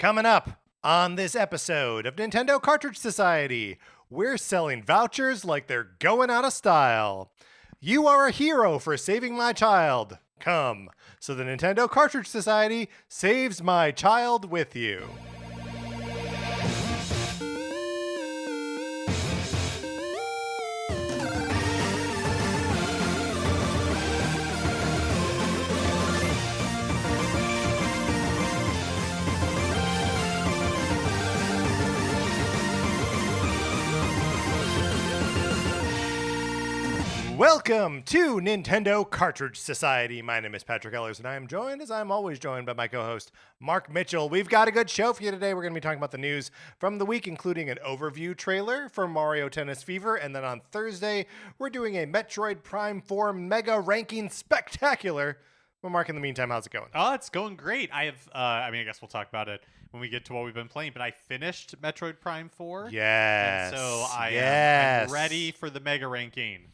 Coming up on this episode of Nintendo Cartridge Society, we're selling vouchers like they're going out of style. You are a hero for saving my child. Come, so the Nintendo Cartridge Society saves my child with you. Welcome to Nintendo Cartridge Society. My name is Patrick Ellers, and I am joined, as I'm always joined, by my co-host, Mark Mitchell. We've got a good show for you today. We're going to be talking about the news from the week, including an overview trailer for Mario Tennis Fever, and then on Thursday, we're doing a Metroid Prime 4 Mega Ranking Spectacular. Well, Mark, in the meantime, how's it going? Oh, it's going great. I guess we'll talk about it when we get to what we've been playing, but I finished Metroid Prime 4. Yes. And so I'm ready for the Mega Ranking.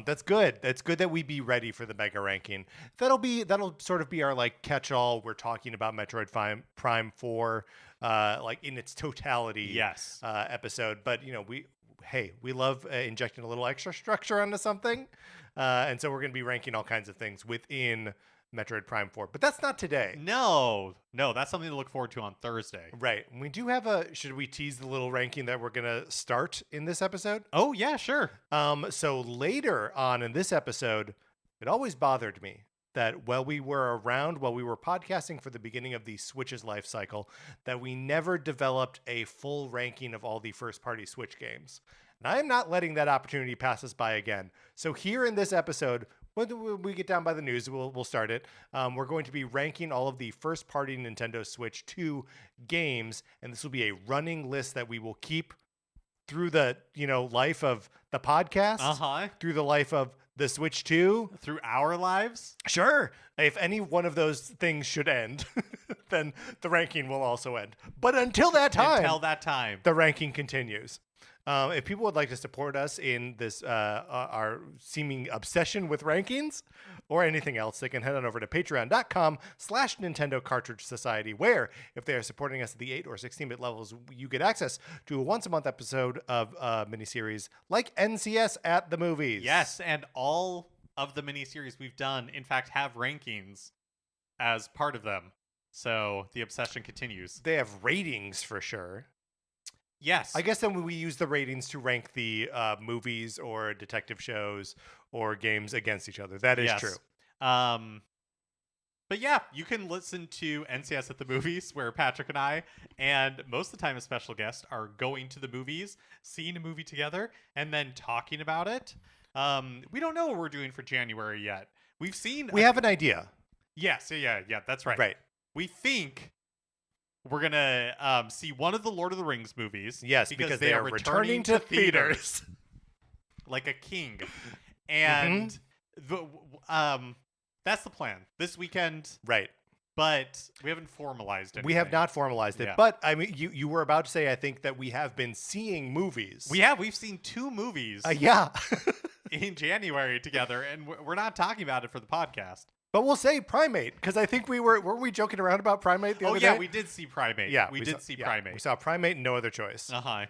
That's good. That's good that we be ready for the Mega Ranking. That'll sort of be our like catch-all. We're talking about Metroid Prime 4, like in its totality. Yes. Episode. But you know, we love injecting a little extra structure onto something, and so we're going to be ranking all kinds of things within Metroid Prime 4. But that's not today. No, that's something to look forward to on Thursday. Right. We do have should we tease the little ranking that we're going to start in this episode? Oh, yeah, sure. So later on in this episode, it always bothered me that while we were podcasting for the beginning of the Switch's life cycle, that we never developed a full ranking of all the first-party Switch games. And I am not letting that opportunity pass us by again. So here in this episode, when we get down by the news, we'll start it. We're going to be ranking all of the first-party Nintendo Switch 2 games, and this will be a running list that we will keep through the life of the podcast, through the life of the Switch 2, through our lives. Sure, if any one of those things should end, then the ranking will also end. But until that time, the ranking continues. If people would like to support us in this, our seeming obsession with rankings or anything else, they can head on over to patreon.com/Nintendo Cartridge Society, where if they are supporting us at the 8 or 16-bit levels, you get access to a once-a-month episode of a miniseries like NCS at the Movies. Yes, and all of the miniseries we've done, in fact, have rankings as part of them. So the obsession continues. They have ratings for sure. Yes. I guess then we use the ratings to rank the movies or detective shows or games against each other. That is true. But yeah, you can listen to NCS at the Movies, where Patrick and I, and most of the time a special guest, are going to the movies, seeing a movie together, and then talking about it. We don't know what we're doing for January yet. We have an idea. Yes. Yeah, that's right. Right. We think we're going to see one of the Lord of the Rings movies. Yes, because they are returning to theaters. Like a king. And that's the plan. This weekend. Right. But we haven't formalized it. We have not formalized it. Yeah. But, I mean, you were about to say, I think, that we have been seeing movies. We have. We've seen 2 movies. Yeah. in January together, and we're not talking about it for the podcast. But we'll say Primate, because I think weren't we joking around about Primate the other day? Oh, yeah, we did see Primate. Yeah, we did see Primate. We saw Primate and No Other Choice. One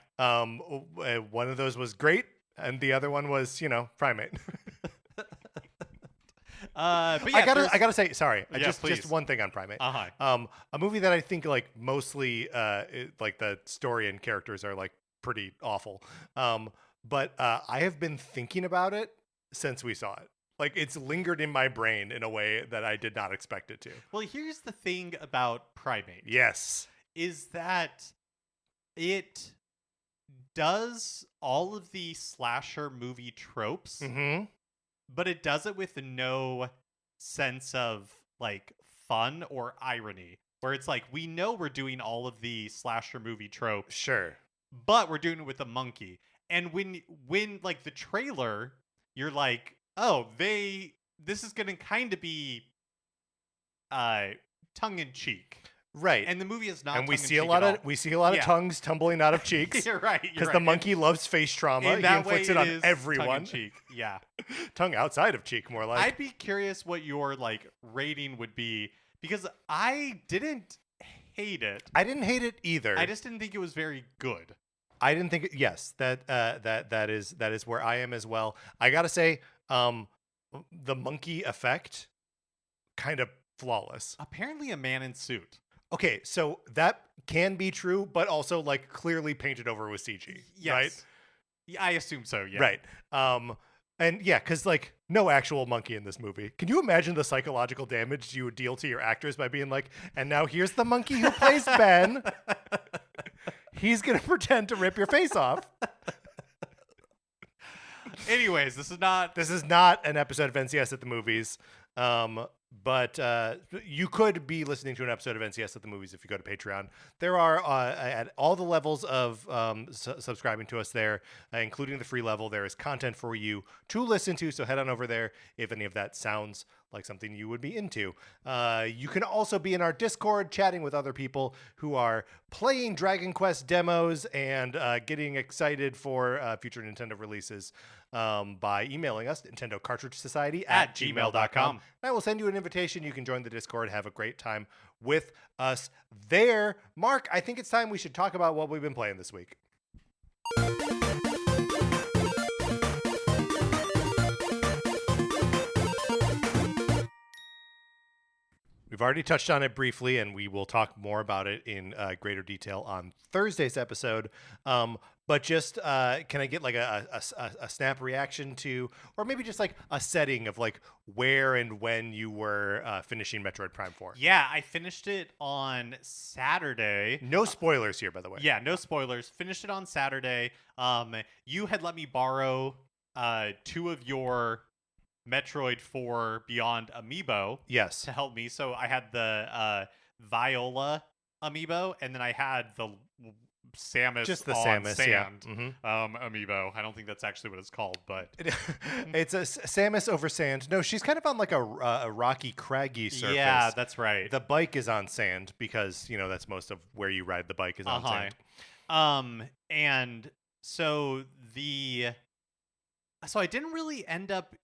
of those was great, and the other one was, Primate. But yeah, I gotta say, sorry, just one thing on Primate. A movie that I think like mostly like the story and characters are like pretty awful. But I have been thinking about it since we saw it. Like, it's lingered in my brain in a way that I did not expect it to. Well, here's the thing about Primate. Yes. Is that it does all of the slasher movie tropes, but it does it with no sense of, like, fun or irony. Where it's like, we know we're doing all of the slasher movie tropes. Sure. But we're doing it with a monkey. And when like, the trailer, you're like, oh, this is going to kind of be tongue-in-cheek. Right. And the movie is not and we see tongue-in-cheek a lot of tongues tumbling out of cheeks. You're right. Because the monkey loves face trauma. He inflicts it on everyone. Tongue-in-cheek. Yeah. Tongue outside of cheek, more like. I'd be curious what your rating would be, because I didn't hate it. I didn't hate it either. I just didn't think it was very good. I didn't think. Yes, that is where I am as well. I gotta say, the monkey effect, kind of flawless. Apparently, a man in suit. Okay, so that can be true, but also like clearly painted over with CG, Yes. right? Yeah, I assume so. Yeah. Right. And yeah, because like no actual monkey in this movie. Can you imagine the psychological damage you would deal to your actors by being like, and now here's the monkey who plays Ben. He's gonna pretend to rip your face off. Anyways, this is not an episode of NCS at the movies. But you could be listening to an episode of NCS at the movies if you go to Patreon. There are at all the levels of subscribing to us there, including the free level. There is content for you to listen to. So head on over there if any of that sounds like something you would be into. You can also be in our Discord chatting with other people who are playing Dragon Quest demos and getting excited for future Nintendo releases by emailing us, Nintendo Cartridge Society at gmail.com. I will send you an invitation. You can join the Discord, have a great time with us there. Mark, I think it's time we should talk about what we've been playing this week. We've already touched on it briefly, and we will talk more about it in greater detail on Thursday's episode. But just can I get like a snap reaction to, or maybe just like a setting of like where and when you were finishing Metroid Prime 4? Yeah, I finished it on Saturday. No spoilers here, by the way. Yeah, no spoilers. Finished it on Saturday. You had let me borrow 2 of your Metroid 4 Beyond amiibo. Yes. To help me. So I had the Viola amiibo, and then I had the Samus just the on Samus, sand yeah. amiibo. I don't think that's actually what it's called, but it's a Samus over sand. No, she's kind of on like a rocky, craggy surface. Yeah, that's right. The bike is on sand because, you know, that's most of where you ride the bike is on sand. And so I didn't really end up.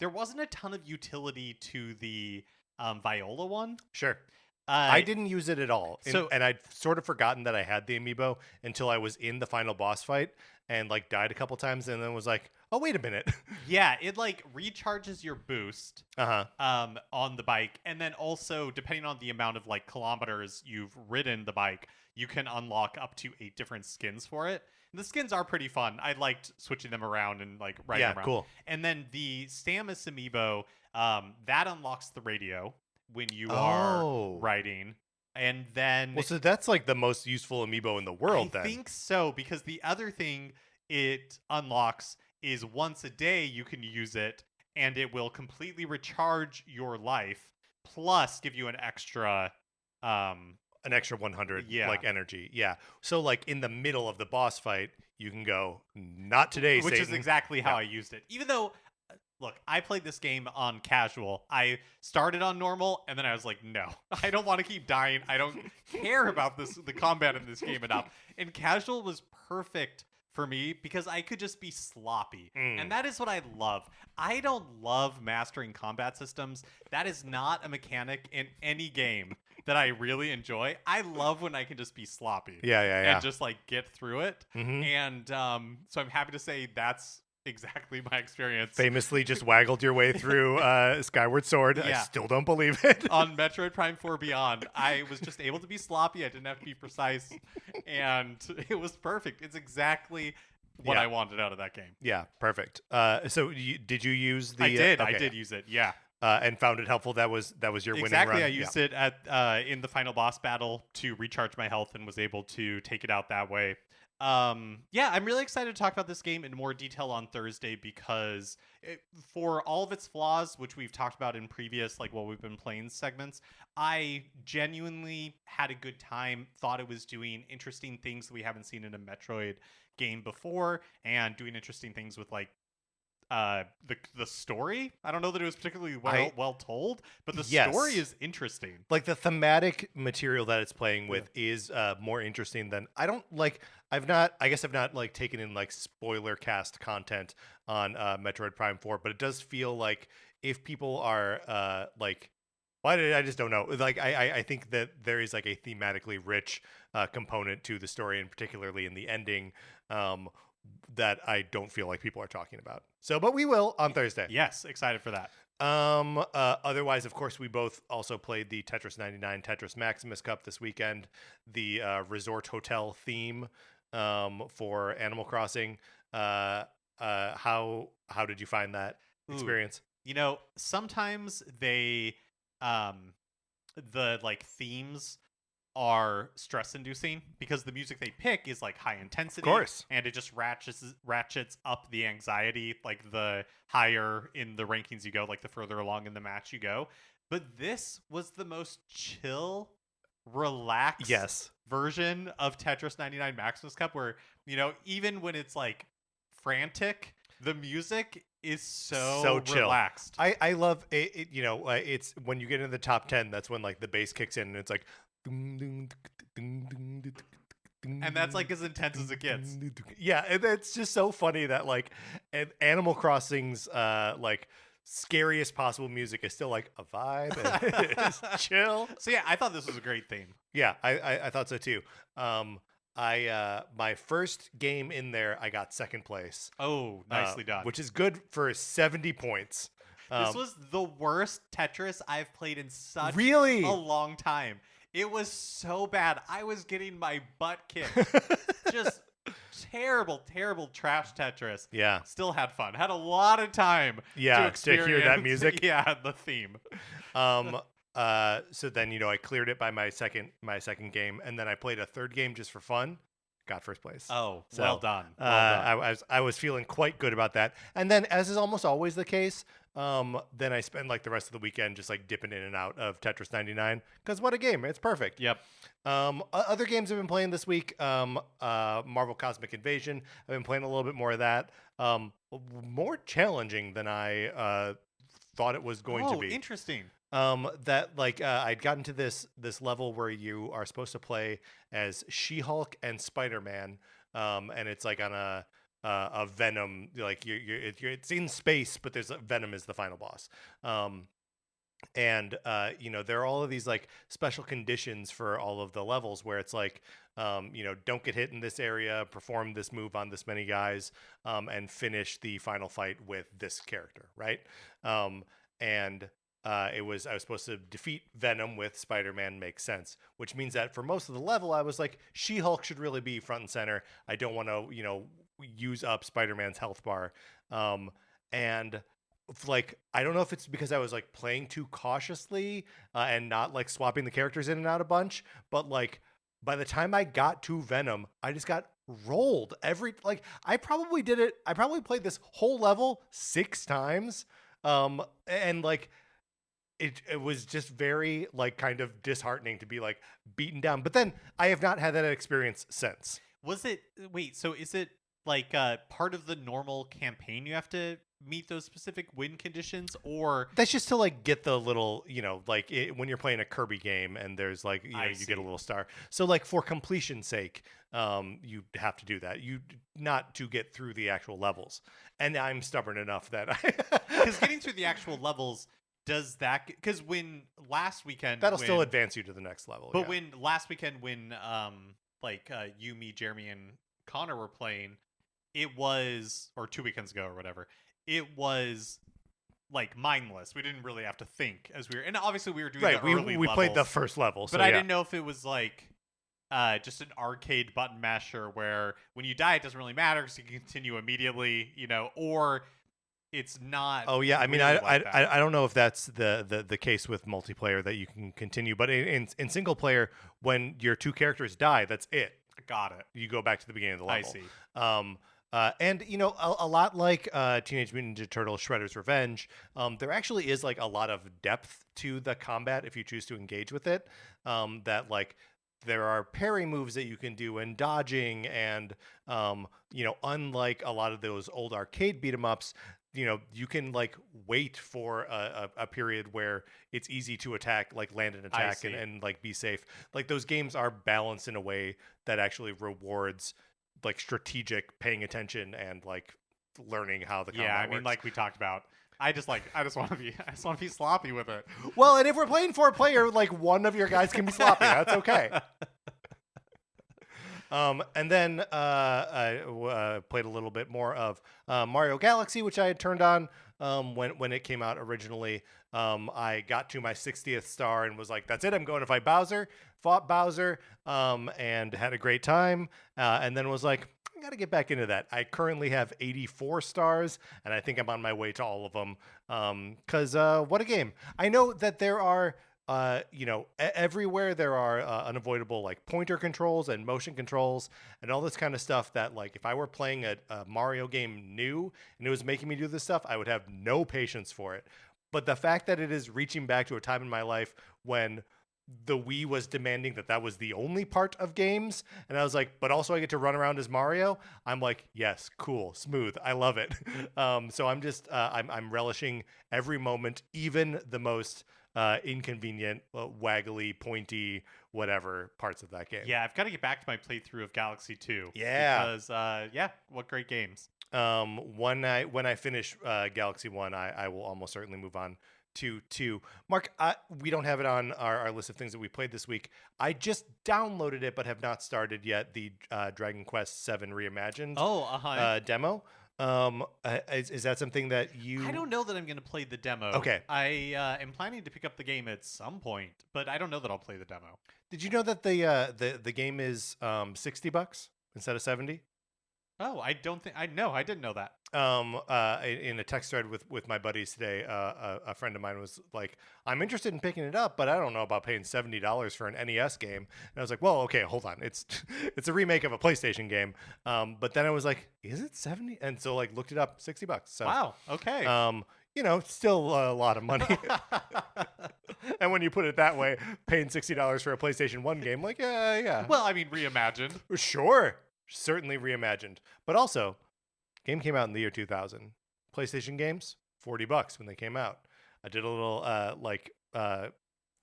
There wasn't a ton of utility to the Viola one. Sure. I didn't use it at all. And I'd sort of forgotten that I had the amiibo until I was in the final boss fight and like died a couple times and then was like, oh, wait a minute. Yeah, it like recharges your boost on the bike. And then also, depending on the amount of like kilometers you've ridden the bike, you can unlock up to 8 different skins for it. And the skins are pretty fun. I liked switching them around and like riding around. Cool. And then the Samus amiibo, that unlocks the radio when you are riding. And then... Well, so that's like the most useful amiibo in the world, then. I think so, because the other thing it unlocks is once a day you can use it, and it will completely recharge your life, plus give you an extra... an extra 100 like energy. Yeah. So like in the middle of the boss fight, you can go, not today, Which Satan. is exactly how I used it. Even though, look, I played this game on casual. I started on normal, and then I was like, no, I don't want to keep dying. I don't care about the combat in this game enough. And casual was perfect for me because I could just be sloppy. And that is what I love. I don't love mastering combat systems. That is not a mechanic in any game that I really enjoy. I love when I can just be sloppy. Yeah. And just like get through it. And so I'm happy to say that's exactly my experience. Famously just waggled your way through Skyward Sword. Yeah. I still don't believe it. On Metroid Prime 4 Beyond, I was just able to be sloppy. I didn't have to be precise. And it was perfect. It's exactly what I wanted out of that game. Yeah, perfect. So did you use the... I did. Okay. I did use it, yeah. And found it helpful. That was your winning run. Exactly. I used it at in the final boss battle to recharge my health and was able to take it out that way. Yeah, I'm really excited to talk about this game in more detail on Thursday because for all of its flaws, which we've talked about in previous, like what we've been playing segments, I genuinely had a good time, thought it was doing interesting things that we haven't seen in a Metroid game before and doing interesting things with like the story. I don't know that it was particularly well told, but the story is interesting. Like the thematic material that it's playing with is more interesting than I've not like taken in like spoiler cast content on Metroid Prime 4, but it does feel like if people are like Well, I just don't know. Like, I think that there is like a thematically rich component to the story, and particularly in the ending, um, that I don't feel like people are talking about. So, but we will on Thursday. Yes, excited for that. Otherwise, of course, we both also played the Tetris 99 Tetris Maximus Cup this weekend, the resort hotel theme for Animal Crossing. How did you find that Ooh, experience? sometimes they the like themes are stress inducing because the music they pick is like high Of intensity course. and it just ratchets up the anxiety like the higher in the rankings you go, like the further along in the match you go. But this was the most chill, relaxed Yes. version of Tetris 99 Maximus Cup where, even when it's like frantic, the music is so chill. relaxed. I love it. It's when you get into the top 10, that's when like the bass kicks in and it's like. And that's like as intense as it gets. Yeah, and it's just so funny that like Animal Crossing's like scariest possible music is still like a vibe and it's chill. So yeah, I thought this was a great theme. Yeah, I thought so too. My first game in there, I got second place. Oh, nicely done. Which is good for 70 points. This was the worst Tetris I've played in such Really? a long time. It was so bad. I was getting my butt kicked. Just terrible, terrible trash Tetris. Yeah. Still had fun. Had a lot of time to to experience hear that music. Yeah, the theme. So then I cleared it by my second game, and then I played a third game just for fun. Got first place. Oh, So, well done. Well done. I was feeling quite good about that. And then, as is almost always the case, then I spend like the rest of the weekend just like dipping in and out of Tetris 99 because what a game! It's perfect. Yep. Other games I've been playing this week, Marvel Cosmic Invasion. I've been playing a little bit more of that. More challenging than I thought it was going to be. Oh, interesting. That like I'd gotten to this level where you are supposed to play as She-Hulk and Spider-Man, and it's like on a Venom, like it's in space, but there's Venom is the final boss. And there are all of these like special conditions for all of the levels where it's like don't get hit in this area, perform this move on this many guys, and finish the final fight with this character, right? And I was supposed to defeat Venom with Spider-Man. Makes sense, which means that for most of the level I was like, She-Hulk should really be front and center. I don't want to use up Spider-Man's health bar, and like I don't know if it's because I was like playing too cautiously and not like swapping the characters in and out a bunch, but like by the time I got to Venom, I just got rolled I probably played this whole level 6 times, and like it was just very like kind of disheartening to be like beaten down. But then I have not had that experience since. So is it like part of the normal campaign you have to meet those specific win conditions, or that's just to like get the little when you're playing a Kirby game and there's like you get a little star, so like for completion's sake you have to do that, you not to get through the actual levels. And I'm stubborn enough that because getting through the actual levels does that, because when last weekend still advance you to the next level. But when last weekend when you, me, Jeremy, and Connor were playing, it was, or 2 weekends ago or whatever, it was like mindless. We didn't really have to think as we were, and obviously we were doing the early we levels, played the first level, but I didn't know if it was like just an arcade button masher where when you die it doesn't really matter because you can continue immediately, or it's not. Oh yeah, I mean, really I don't know if that's the case with multiplayer that you can continue, but in single player, when your 2 characters die, that's it. Got it. You go back to the beginning of the level. I see. And a lot like Teenage Mutant Ninja Turtles: Shredder's Revenge, there actually is like a lot of depth to the combat if you choose to engage with it. That like there are parry moves that you can do and dodging, and unlike a lot of those old arcade beat 'em ups, you can like wait for a period where it's easy to attack, like land an attack and like be safe. Like those games are balanced in a way that actually rewards like strategic paying attention and like learning how the combat works. Like we talked about, I just want to be sloppy with it. Well, and if we're playing 4-player, like one of your guys can be sloppy. That's okay. And then I played a little bit more of Mario Galaxy, which I had turned on when it came out originally. I got to my 60th star and was like, that's it. I'm going to fight Bowser. Fought Bowser and had a great time. And then was like, I got to get back into that. I currently have 84 stars, and I think I'm on my way to all of them. Because what a game. I know that there are... everywhere there are unavoidable like pointer controls and motion controls and all this kind of stuff that like if I were playing a Mario game new and it was making me do this stuff, I would have no patience for it. But the fact that it is reaching back to a time in my life when the Wii was demanding that was the only part of games, and I was like, but also I get to run around as Mario. I'm like, yes, cool, smooth, I love it. So I'm just I'm relishing every moment, even the most inconvenient, waggly, pointy, whatever parts of that game. Yeah, I've got to get back to my playthrough of Galaxy 2. Yeah. Because, what great games. When I finish Galaxy 1, I will almost certainly move on to 2. Mark, we don't have it on our list of things that we played this week. I just downloaded it but have not started yet, the Dragon Quest 7 Reimagined demo. Is that something that you... I don't know that I'm going to play the demo. Okay. I am planning to pick up the game at some point, but I don't know that I'll play the demo. Did you know that the game is $60 instead of 70? Oh, I didn't know that. In a text thread with my buddies today, a friend of mine was like, I'm interested in picking it up, but I don't know about paying $70 for an NES game. And I was like, well, okay, hold on. It's a remake of a PlayStation game. But then I was like, is it 70? And so like looked it up, $60. So, wow. Okay. Still a lot of money. And when you put it that way, paying $60 for a PlayStation 1 game, like, yeah. Well, I mean, reimagined. Sure. Certainly reimagined. But also, game came out in the year 2000. PlayStation games, $40 when they came out. I did a little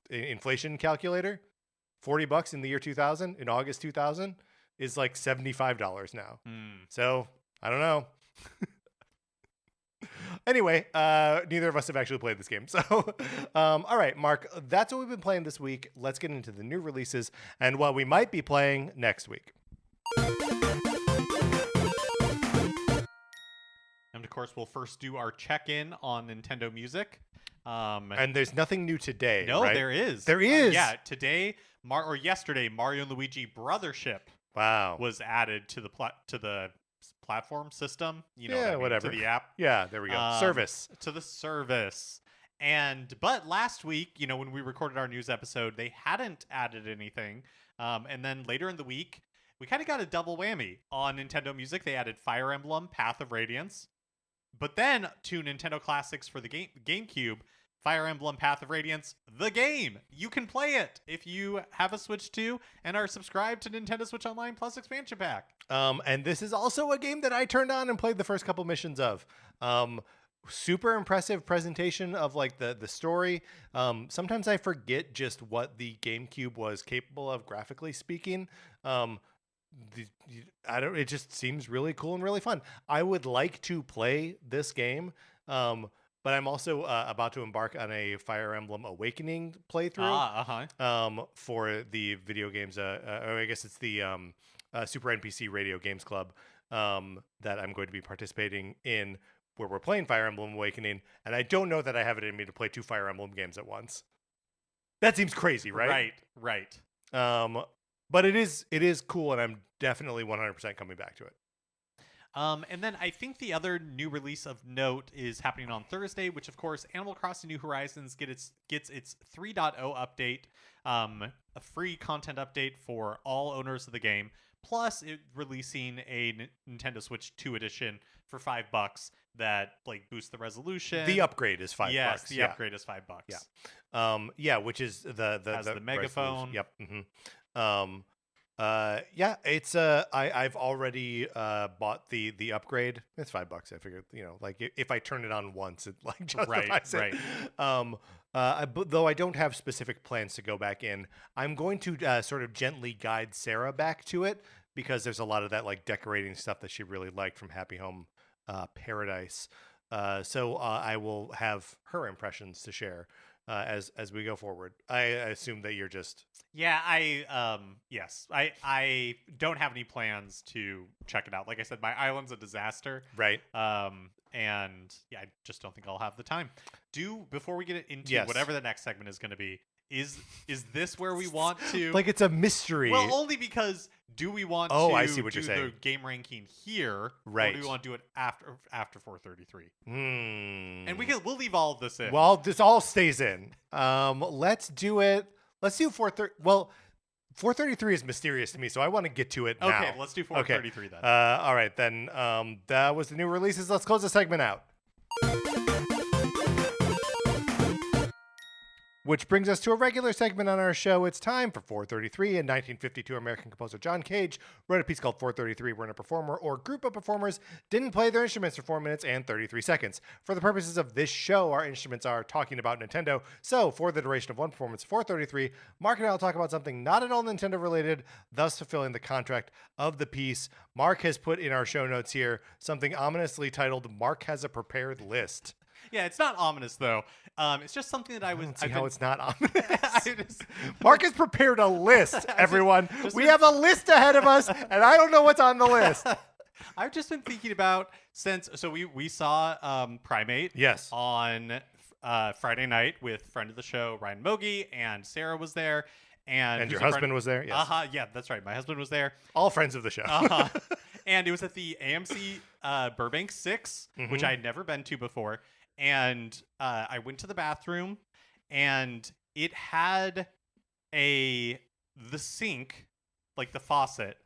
inflation calculator. $40 in the year 2000, in August 2000, is like $75 now. So, I don't know. Anyway, neither of us have actually played this game. So, all right, Mark, that's what we've been playing this week. Let's get into the new releases and what we might be playing next week. And of course, we'll first do our check-in on Nintendo Music. And there's nothing new today, no, right? there is. There is? Yeah, today, or yesterday, Mario and Luigi Brothership was added to the platform system. Whatever. To the app. Yeah, there we go. Service. To the service. But last week, when we recorded our news episode, they hadn't added anything. And then later in the week, we kind of got a double whammy on Nintendo Music. They added Fire Emblem, Path of Radiance. But then to Nintendo Classics for the GameCube, Fire Emblem, Path of Radiance, the game. You can play it if you have a Switch 2 and are subscribed to Nintendo Switch Online Plus Expansion Pack. And this is also a game that I turned on and played the first couple missions of. Super impressive presentation of like the story. Sometimes I forget just what the GameCube was capable of graphically speaking. It just seems really cool and really fun. I would like to play this game, but I'm also about to embark on a Fire Emblem Awakening playthrough for the video games. Or I guess it's the Super NPC Radio Games Club that I'm going to be participating in, where we're playing Fire Emblem Awakening, and I don't know that I have it in me to play 2 Fire Emblem games at once. That seems crazy, right? Right. But it is cool, and I'm definitely 100% coming back to it. And then I think the other new release of note is happening on Thursday, which of course Animal Crossing New Horizons gets its 3.0 update, a free content update for all owners of the game, plus it releasing a Nintendo Switch 2 edition for $5 that like boosts the resolution. The upgrade is $5. Yes, the upgrade is $5. Yeah. Which is the megaphone. Yep. It's I've already bought the upgrade. It's $5. I figured, like if I turn it on once, it like justifies it. Right. Though I don't have specific plans to go back in, I'm going to sort of gently guide Sarah back to it, because there's a lot of that like decorating stuff that she really liked from Happy Home Paradise. So I will have her impressions to share as we go forward. I assume that you're just Yeah, yes. I don't have any plans to check it out. Like I said, my island's a disaster. right. And yeah, I just don't think I'll have the time. Before we get into Yes. whatever the next segment is going to be, is this where we want to Like it's a mystery. Well, only because do we want to I see what do you're saying. the game ranking here, Right. or do we want to do it after 433? And Hmm. we'll leave all of this in. Well, this all stays in. Let's do it. Let's do 430. Well, 433 is mysterious to me, so I want to get to it now. Okay, let's do 433 then. All right, then. That was the new releases. Let's close the segment out. Which brings us to a regular segment on our show. It's time for 433. In 1952, American composer John Cage wrote a piece called 433, wherein a performer or group of performers didn't play their instruments for 4 minutes and 33 seconds. For the purposes of this show, our instruments are talking about Nintendo. So, for the duration of one performance, 433, Mark and I will talk about something not at all Nintendo related, thus fulfilling the contract of the piece. Mark has put in our show notes here something ominously titled Mark Has a Prepared List. Yeah, it's not ominous though. It's just something that I was. It's not ominous. I just- Mark has prepared a list, everyone. We have a list ahead of us, and I don't know what's on the list. I've just been thinking about we saw Primate Yes. on Friday night with friend of the show Ryan Mogi, and Sarah was there, and your husband was there? Yes. Yeah, that's right. My husband was there. All friends of the show. And it was at the AMC Burbank 6, which I had never been to before. And I went to the bathroom, and it had the sink, like the faucet,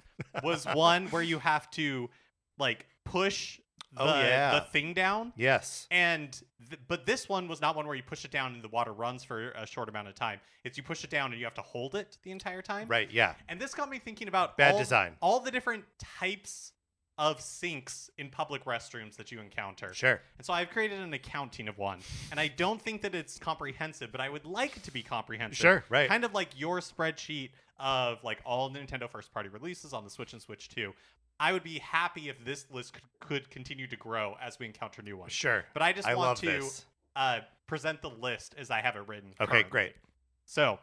was one where you have to like push the thing down. Yes. And but this one was not one where you push it down and the water runs for a short amount of time. It's you push it down and you have to hold it the entire time. Right, yeah. And this got me thinking about Bad design. all the different types of sinks in public restrooms that you encounter. Sure. And so I've created an accounting of one. And I don't think that it's comprehensive, but I would like it to be comprehensive. Sure, right. Kind of like your spreadsheet of like all Nintendo first party releases on the Switch and Switch 2. I would be happy if this list could continue to grow as we encounter new ones. Sure. But I just want love to this. present the list as I have it written. Okay, currently. great. So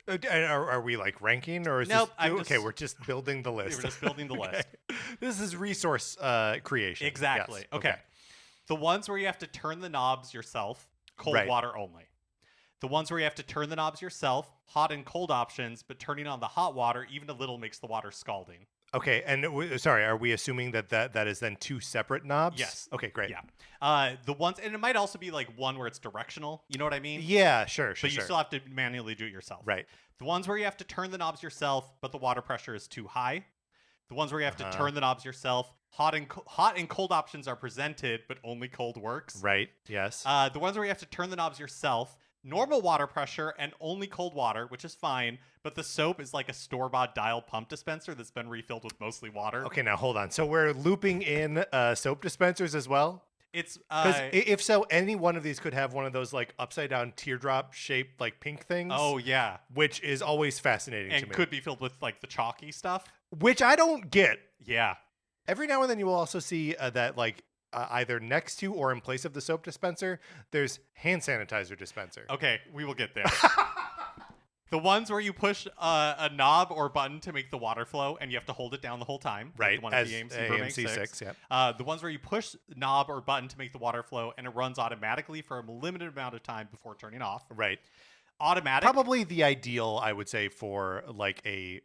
Are we like ranking, or is Nope, this I'm okay? just- We're just building the list. we're just building the list. This is resource creation. Exactly. Yes. Okay. The ones where you have to turn the knobs yourself, cold Right. water only. The ones where you have to turn the knobs yourself, hot and cold options, but turning on the hot water even a little makes the water scalding. Okay, and sorry, are we assuming that is then two separate knobs? Yes. Okay, great. Yeah. The ones, and it might also be like one where it's directional. You know what I mean? Yeah, sure. But you still have to manually do it yourself. Right. The ones where you have to turn the knobs yourself, but the water pressure is too high. The ones where you have to turn the knobs yourself, hot and cold options are presented, but only cold works. Right. Yes. The ones where you have to turn the knobs yourself, normal water pressure and only cold water, which is fine, but the soap is like a store-bought dial pump dispenser that's been refilled with mostly water. Okay, now hold on. So we're looping in soap dispensers as well? It's Because if so, any one of these could have one of those like upside down teardrop shaped like pink things. oh yeah, which is always fascinating to and me. could be filled with like the chalky stuff. Which I don't get. Yeah. Every now and then you will also see that like either next to or in place of the soap dispenser, there's hand sanitizer dispenser. Okay, we will get there. The ones where you push a knob or button to make the water flow, and you have to hold it down the whole time. like Right, the one as at the AMC, AMC 6, The ones where you push knob or button to make the water flow, and it runs automatically for a limited amount of time before turning off. Right. Automatic. Probably the ideal, I would say, for like a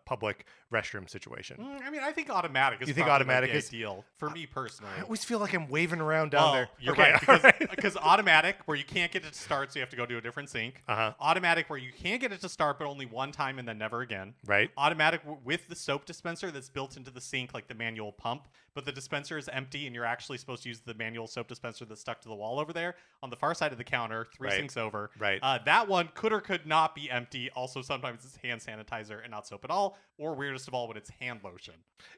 public restroom situation. I mean, I think automatic is You think probably, automatic like, the is- ideal for me personally. I always feel like I'm waving around down there. You're Okay, right, all because automatic, where you can't get it to start, so you have to go to a different sink. Uh-huh. Automatic, where you can get it to start, but only one time and then never again. Right. Automatic with the soap dispenser that's built into the sink, like the manual pump, but the dispenser is empty, and you're actually supposed to use the manual soap dispenser that's stuck to the wall over there on the far side of the counter, three Right. sinks over. Right. That one could or could not be empty. Also, sometimes it's hand sanitizer and not soap at all, or weirdest of all, when it's hand lotion.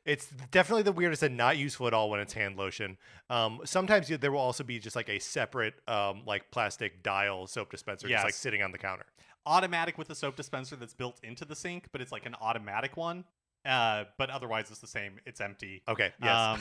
It's definitely the weirdest and not useful at all when it's hand lotion. Sometimes there will also be just like a separate like plastic dial soap dispenser just like Yes. sitting on the counter. Automatic with the soap dispenser that's built into the sink, but it's like an automatic one. But otherwise it's the same. It's empty. Okay. Yes.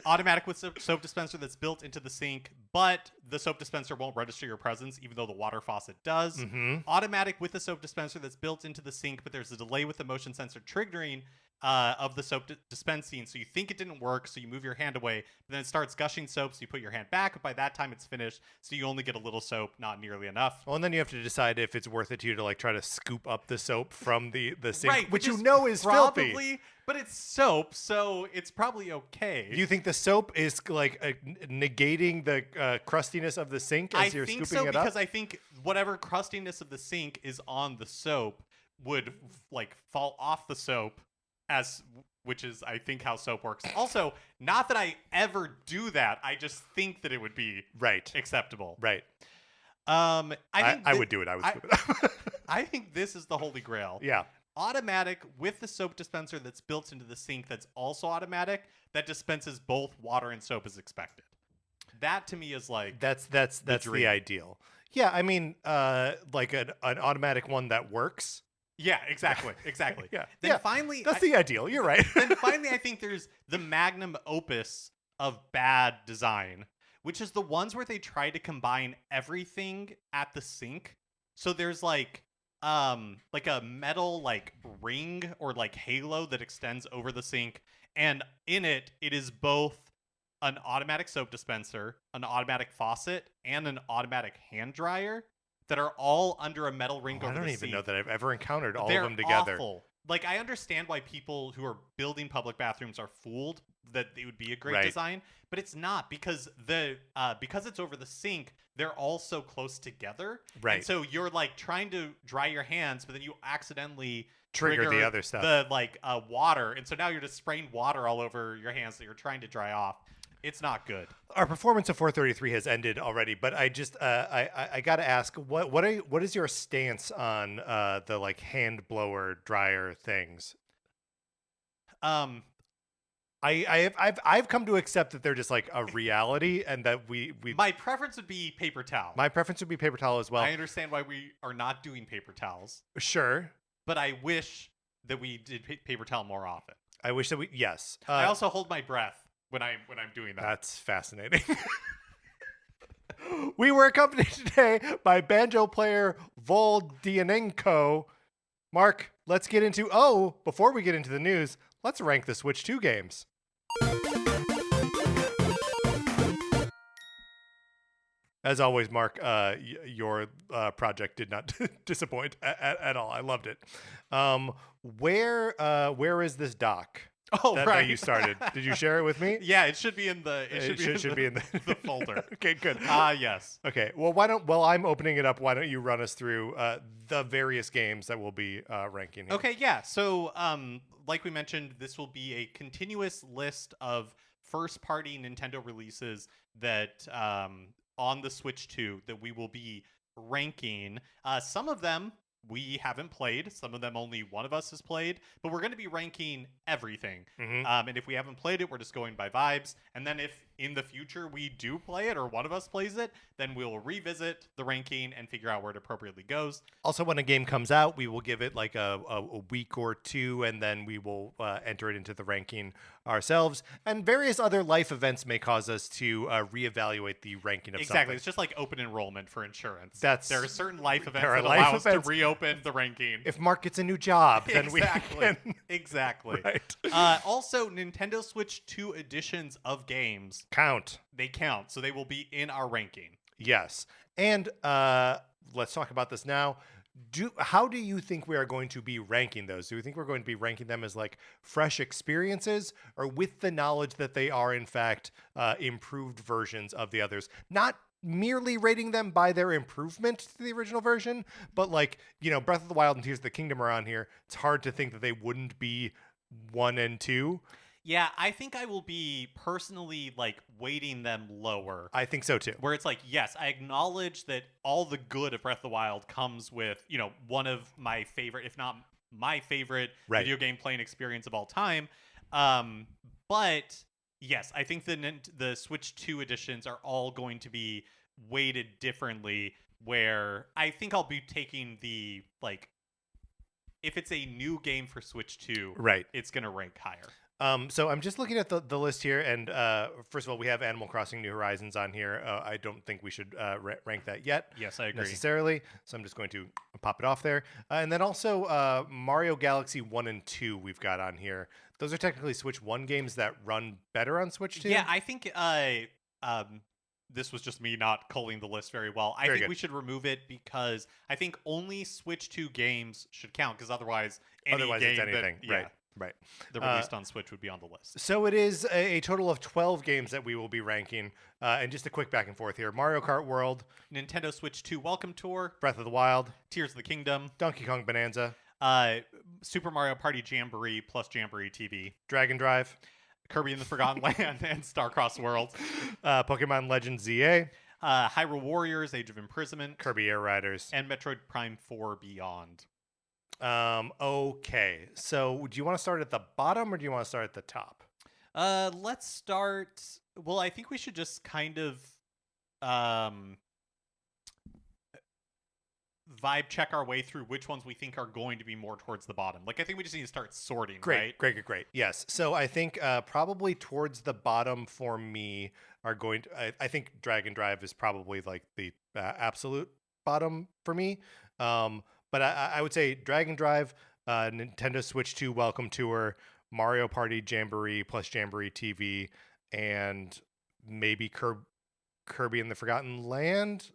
Automatic with soap dispenser that's built into the sink, but the soap dispenser won't register your presence, even though the water faucet does. Mm-hmm. Automatic with the soap dispenser that's built into the sink, but there's a delay with the motion sensor triggering of the soap dispensing. So you think it didn't work, so you move your hand away, but then it starts gushing soap, so you put your hand back. But by that time, it's finished, so you only get a little soap, not nearly enough. Well, and then you have to decide if it's worth it to you to like try to scoop up the soap from the sink, Right, which you is know is probably, filthy. but it's soap, so it's probably okay. Do you think the soap is like negating the crustiness of the sink as you're think scooping so, it up? because I think whatever crustiness of the sink is on the soap would like fall off the soap, which is I think how soap works. Also, not that I ever do that. I just think that it would be Right. acceptable. Right. I think I would do it. I would scoop it up. I think this is the holy grail. Yeah. Automatic with the soap dispenser that's built into the sink that's also automatic that dispenses both water and soap as expected. That to me is like That's dream. the ideal. Yeah, I mean, like an automatic one that works. Yeah, exactly. Yeah. Then yeah. finally That's the ideal. You're right. then finally I think there's the magnum opus of bad design, which is the ones where they try to combine everything at the sink. So there's like a metal like ring or like halo that extends over the sink, and in it is both an automatic soap dispenser, an automatic faucet, and an automatic hand dryer that are all under a metal ring over I don't the even sink. know that I've ever encountered all They're of them together. awful. Like, I understand why people who are building public bathrooms are fooled that it would be a great Right. design, but it's not, because because it's over the sink, they're all so close together. Right. And so you're like trying to dry your hands, but then you accidentally Trigger the other stuff. the water, and so now you're just spraying water all over your hands that you're trying to dry off. It's not good. Our performance of 433 has ended already, but I just I got to ask what is your stance on the like hand blower dryer things? I've come to accept that they're just like a reality, and that we My preference would be paper towel. my preference would be paper towel as well. I understand why we are not doing paper towels, Sure. but I wish that we did paper towel more often. I wish that we yes. I also hold my breath when I'm doing that. That's fascinating. We were accompanied today by banjo player Voldianenko. Mark, let's get into before we get into the news, let's rank the Switch 2 games. As always, Mark, your project did not disappoint at all. I loved it. Where is this doc? Oh, that right. you started. Did you share it with me? Yeah, it should be in the should be in the folder. Okay, good. Yes. Okay. Well, while I'm opening it up, why don't you run us through the various games that we'll be ranking here? Okay, yeah. So, like we mentioned, this will be a continuous list of first-party Nintendo releases that on the Switch 2 that we will be ranking. Some of them we haven't played. Some of them only one of us has played, but we're going to be ranking everything. Mm-hmm. And if we haven't played it, we're just going by vibes. And then if in the future we do play it or one of us plays it, then we'll revisit the ranking and figure out where it appropriately goes. Also, when a game comes out, we will give it like a week or two, and then we will enter it into the ranking ourselves. And various other life events may cause us to reevaluate the ranking of Exactly. something. It's just like open enrollment for insurance. There are certain life events are that life allow us to events. reopen the ranking. If Mark gets a new job, then Exactly. we can. Exactly. Right. Also, Nintendo Switch 2 editions of games, Count. they count, so they will be in our ranking. Yes. And let's talk about this now. How do you think we are going to be ranking those? Do you think we're going to be ranking them as like fresh experiences, or with the knowledge that they are in fact improved versions of the others? Not merely rating them by their improvement to the original version, but like, Breath of the Wild and Tears of the Kingdom are on here. It's hard to think that they wouldn't be 1 and 2. Yeah, I think I will be personally like weighting them lower. I think so too. Where it's like, yes, I acknowledge that all the good of Breath of the Wild comes with, one of my favorite, if not my favorite, video game playing experience of all time. But yes, I think the Switch 2 editions are all going to be weighted differently, where I think I'll be taking the like if it's a new game for Switch 2, Right. it's going to rank higher. So I'm just looking at the list here, and first of all, we have Animal Crossing New Horizons on here. I don't think we should rank that yet. Yes, I agree. Necessarily. So I'm just going to pop it off there. And then also Mario Galaxy 1 and 2 we've got on here. Those are technically Switch 1 games that run better on Switch 2. Yeah, I think this was just me not culling the list very well. I think we should remove it because I think only Switch 2 games should count, because otherwise game it's anything. Right. The released on Switch would be on the list. So it is a total of 12 games that we will be ranking. And just a quick back and forth here. Mario Kart World. Nintendo Switch 2 Welcome Tour. Breath of the Wild. Tears of the Kingdom. Donkey Kong Bonanza. Super Mario Party Jamboree plus Jamboree TV. Dragon Drive. Kirby and the Forgotten Land and Starcross World. Pokemon Legends ZA. Hyrule Warriors Age of Imprisonment. Kirby Air Riders. And Metroid Prime 4 Beyond. Okay. So do you want to start at the bottom or do you want to start at the top? Let's start. Well, I think we should just kind of vibe check our way through which ones we think are going to be more towards the bottom. Like, I think we just need to start sorting, right? Great. Yes. So I think probably towards the bottom for me are going to, I think Dragon Drive is probably like the absolute bottom for me. But I would say Dragon Drive, Nintendo Switch 2 Welcome Tour, Mario Party Jamboree plus Jamboree TV, and maybe Kirby and the Forgotten Land.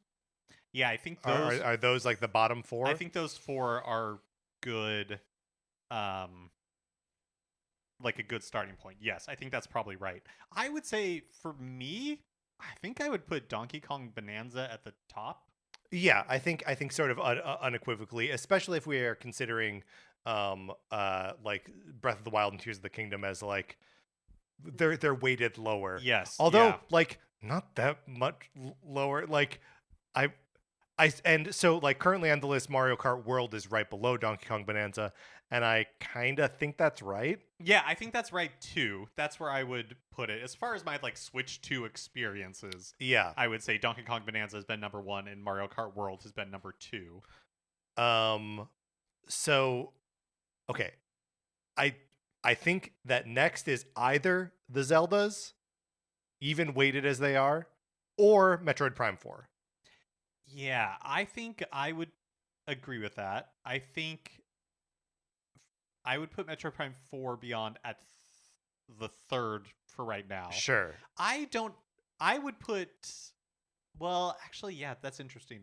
Yeah, I think those are those like the bottom four. I think those four are good, like a good starting point. Yes, I think that's probably right. I would say for me, I think I would put Donkey Kong Bonanza at the top. Yeah, I think sort of unequivocally, especially if we are considering like Breath of the Wild and Tears of the Kingdom as like they're weighted lower. Yes. Although like not that much lower. Like and so like currently on the list, Mario Kart World is right below Donkey Kong Bonanza, and I kind of think that's right. Yeah, I think that's right too. That's where I would put it. As far as my like Switch 2 experiences, yeah, I would say Donkey Kong Bonanza has been number 1 and Mario Kart World has been number 2. So okay. I think that next is either the Zeldas, even weighted as they are, or Metroid Prime 4. Yeah, I think I would agree with that. I think I would put Metroid Prime 4 Beyond at the third for right now. Sure. I would put, well, actually, yeah, that's interesting.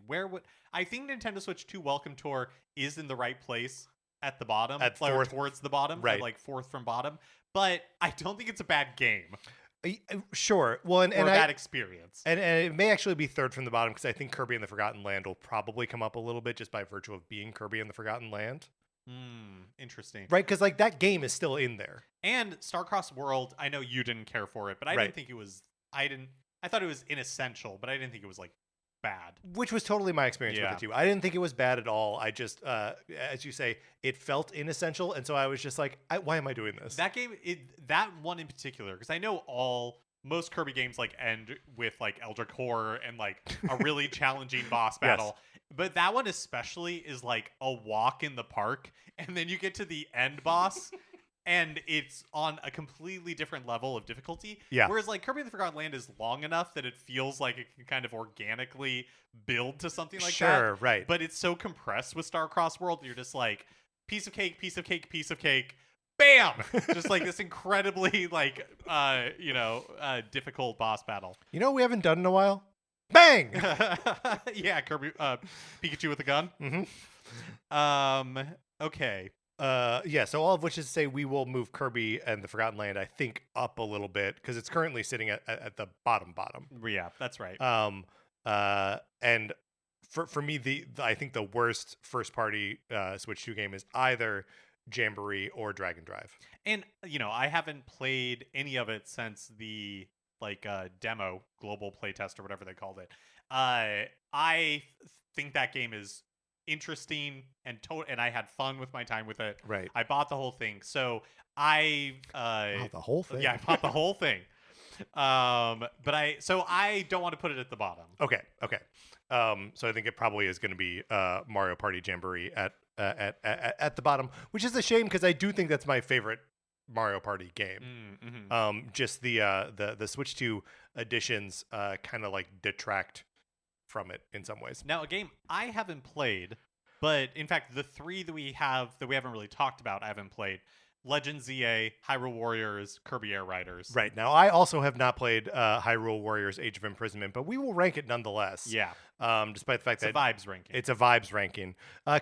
I think Nintendo Switch 2 Welcome Tour is in the right place at the bottom. At fourth. Towards the bottom. Right. Like fourth from bottom. But I don't think it's a bad game. Sure. Well, and a bad experience. And it may actually be third from the bottom because I think Kirby and the Forgotten Land will probably come up a little bit just by virtue of being Kirby and the Forgotten Land. Interesting. Right, because like that game is still in there. And Starcross World, I know you didn't care for it, but I didn't think it was. I thought it was inessential, but I didn't think it was like bad. Which was totally my experience with it too. I didn't think it was bad at all. I just, as you say, it felt inessential, and so I was just like, why am I doing this? That game, that one in particular, because I know most Kirby games like end with like Eldritch Horror and like a really challenging boss battle. Yes. But that one especially is like a walk in the park, and then you get to the end boss and it's on a completely different level of difficulty. Yeah. Whereas like Kirby and the Forgotten Land is long enough that it feels like it can kind of organically build to something like that. Sure, right. But it's so compressed with Starcross World that you're just like, piece of cake, piece of cake, piece of cake. Bam! Just like this incredibly like difficult boss battle. You know what we haven't done in a while? Bang! Yeah, Kirby Pikachu with a gun. Mm-hmm. Okay. Yeah, so all of which is to say we will move Kirby and the Forgotten Land, I think, up a little bit because it's currently sitting at the bottom. Yeah, that's right. And for me, I think the worst first party Switch 2 game is either Jamboree or Dragon Drive. And I haven't played any of it since the demo, global playtest or whatever they called it. I think that game is interesting and I had fun with my time with it. Right. I bought the whole thing. So the whole thing. Yeah, I bought the whole thing. But I don't want to put it at the bottom. Okay. So I think it probably is going to be Mario Party Jamboree at at the bottom, which is a shame because I do think that's my favorite Mario Party game. Just the Switch 2 editions kind of like detract from it in some ways. Now, a game I haven't played, but in fact, the three that we haven't really talked about, I haven't played. Legend ZA, Hyrule Warriors, Kirby Air Riders. Right. Now, I also have not played Hyrule Warriors Age of Imprisonment, but we will rank it nonetheless. Yeah. Despite the fact It's that a vibes ranking. it's a vibes ranking.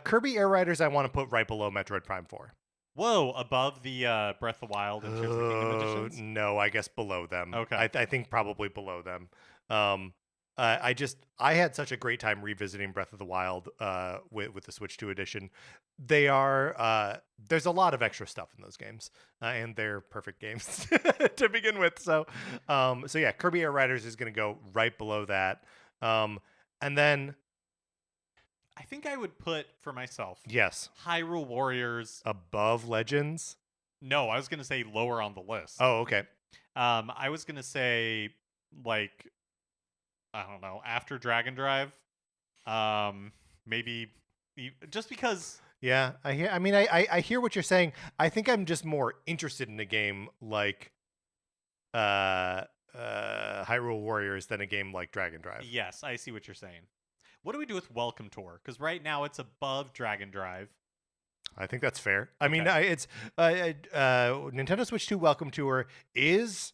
Kirby Air Riders I want to put right below Metroid Prime 4. Whoa, above the Breath of the Wild and Tears of the Kingdom editions? No, I guess below them. Okay. I think probably below them. I had such a great time revisiting Breath of the Wild with the Switch 2 edition. They are there's a lot of extra stuff in those games, and they're perfect games to begin with. So yeah, Kirby Air Riders is going to go right below that, and then I think I would put for myself yes, Hyrule Warriors above Legends. No, I was gonna say lower on the list. Oh, okay. I was gonna say like I don't know after Dragon Drive, maybe just because. Yeah, I hear. I mean, I hear what you're saying. I think I'm just more interested in a game like Hyrule Warriors than a game like Dragon Drive. Yes, I see what you're saying. What do we do with Welcome Tour? Because right now it's above Dragon Drive. I think that's fair. I mean, Okay. it's Nintendo Switch 2 Welcome Tour is,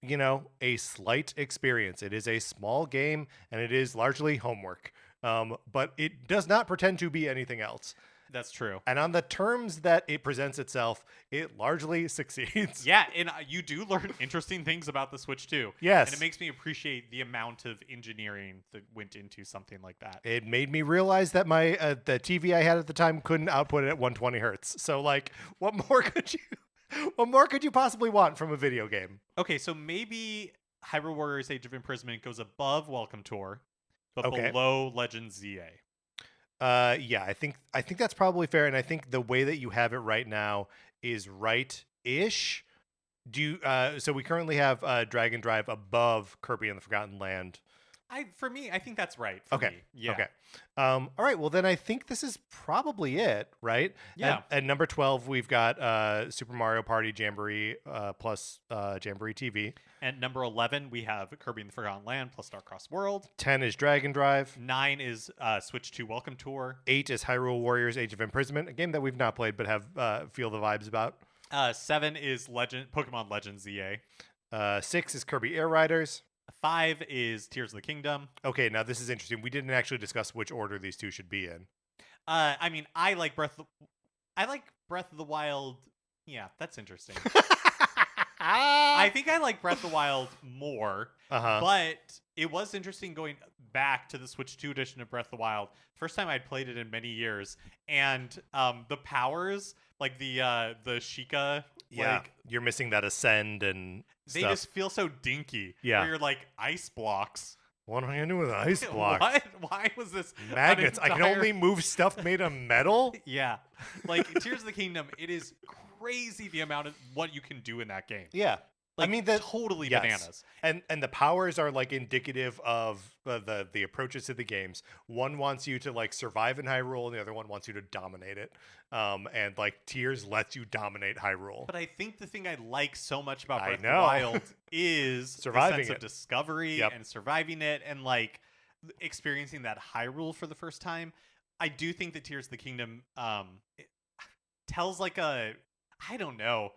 a slight experience. It is a small game, and it is largely homework. But it does not pretend to be anything else. That's true. And on the terms that it presents itself, it largely succeeds. Yeah, and you do learn interesting things about the Switch too. Yes. And it makes me appreciate the amount of engineering that went into something like that. It made me realize that my the TV I had at the time couldn't output it at 120 hertz. So, like, what more could you possibly want from a video game? Okay, so maybe Hyrule Warriors Age of Imprisonment goes above Welcome Tour, but Okay. below Legend ZA. Yeah, I think that's probably fair, and I think the way that you have it right now is right-ish. So we currently have Dragon Drive above Kirby and the Forgotten Land. For me, I think that's right. For Okay. me. Yeah. Okay. All right. Well, then I think this is probably it, right? Yeah. At number 12, we've got Super Mario Party Jamboree plus Jamboree TV. And number 11, we have Kirby and the Forgotten Land plus Starcross World. 10 is Dragon Drive. 9 is Switch 2 Welcome Tour. 8 is Hyrule Warriors Age of Imprisonment, a game that we've not played but have feel the vibes about. 7 is Pokemon Legend ZA. 6 is Kirby Air Riders. 5 is Tears of the Kingdom. Okay, now this is interesting. We didn't actually discuss which order these two should be in. I mean, I like Breath of the Wild. Yeah, that's interesting. I think I like Breath of the Wild more, but it was interesting going back to the Switch 2 edition of Breath of the Wild. First time I'd played it in many years, and the powers, like the Sheikah, Yeah, like you're missing that ascend and they stuff. just feel so dinky. Yeah. Where you're like ice blocks. What am I gonna do with an ice block? What? Why was this an Magnets. I can entire- only move stuff made of metal. Yeah, like Tears of the Kingdom. It is crazy the amount of what you can do in that game. Yeah. Like, I mean, the totally yes. bananas. And the powers are like indicative of the approaches to the games. One wants you to like survive in Hyrule, and the other one wants you to dominate it. And like Tears lets you dominate Hyrule. But I think the thing I like so much about I Breath of the know. Wild is Surviving the sense it. of discovery Yep. and surviving it, and like experiencing that Hyrule for the first time. I do think that Tears of the Kingdom it tells like I don't know.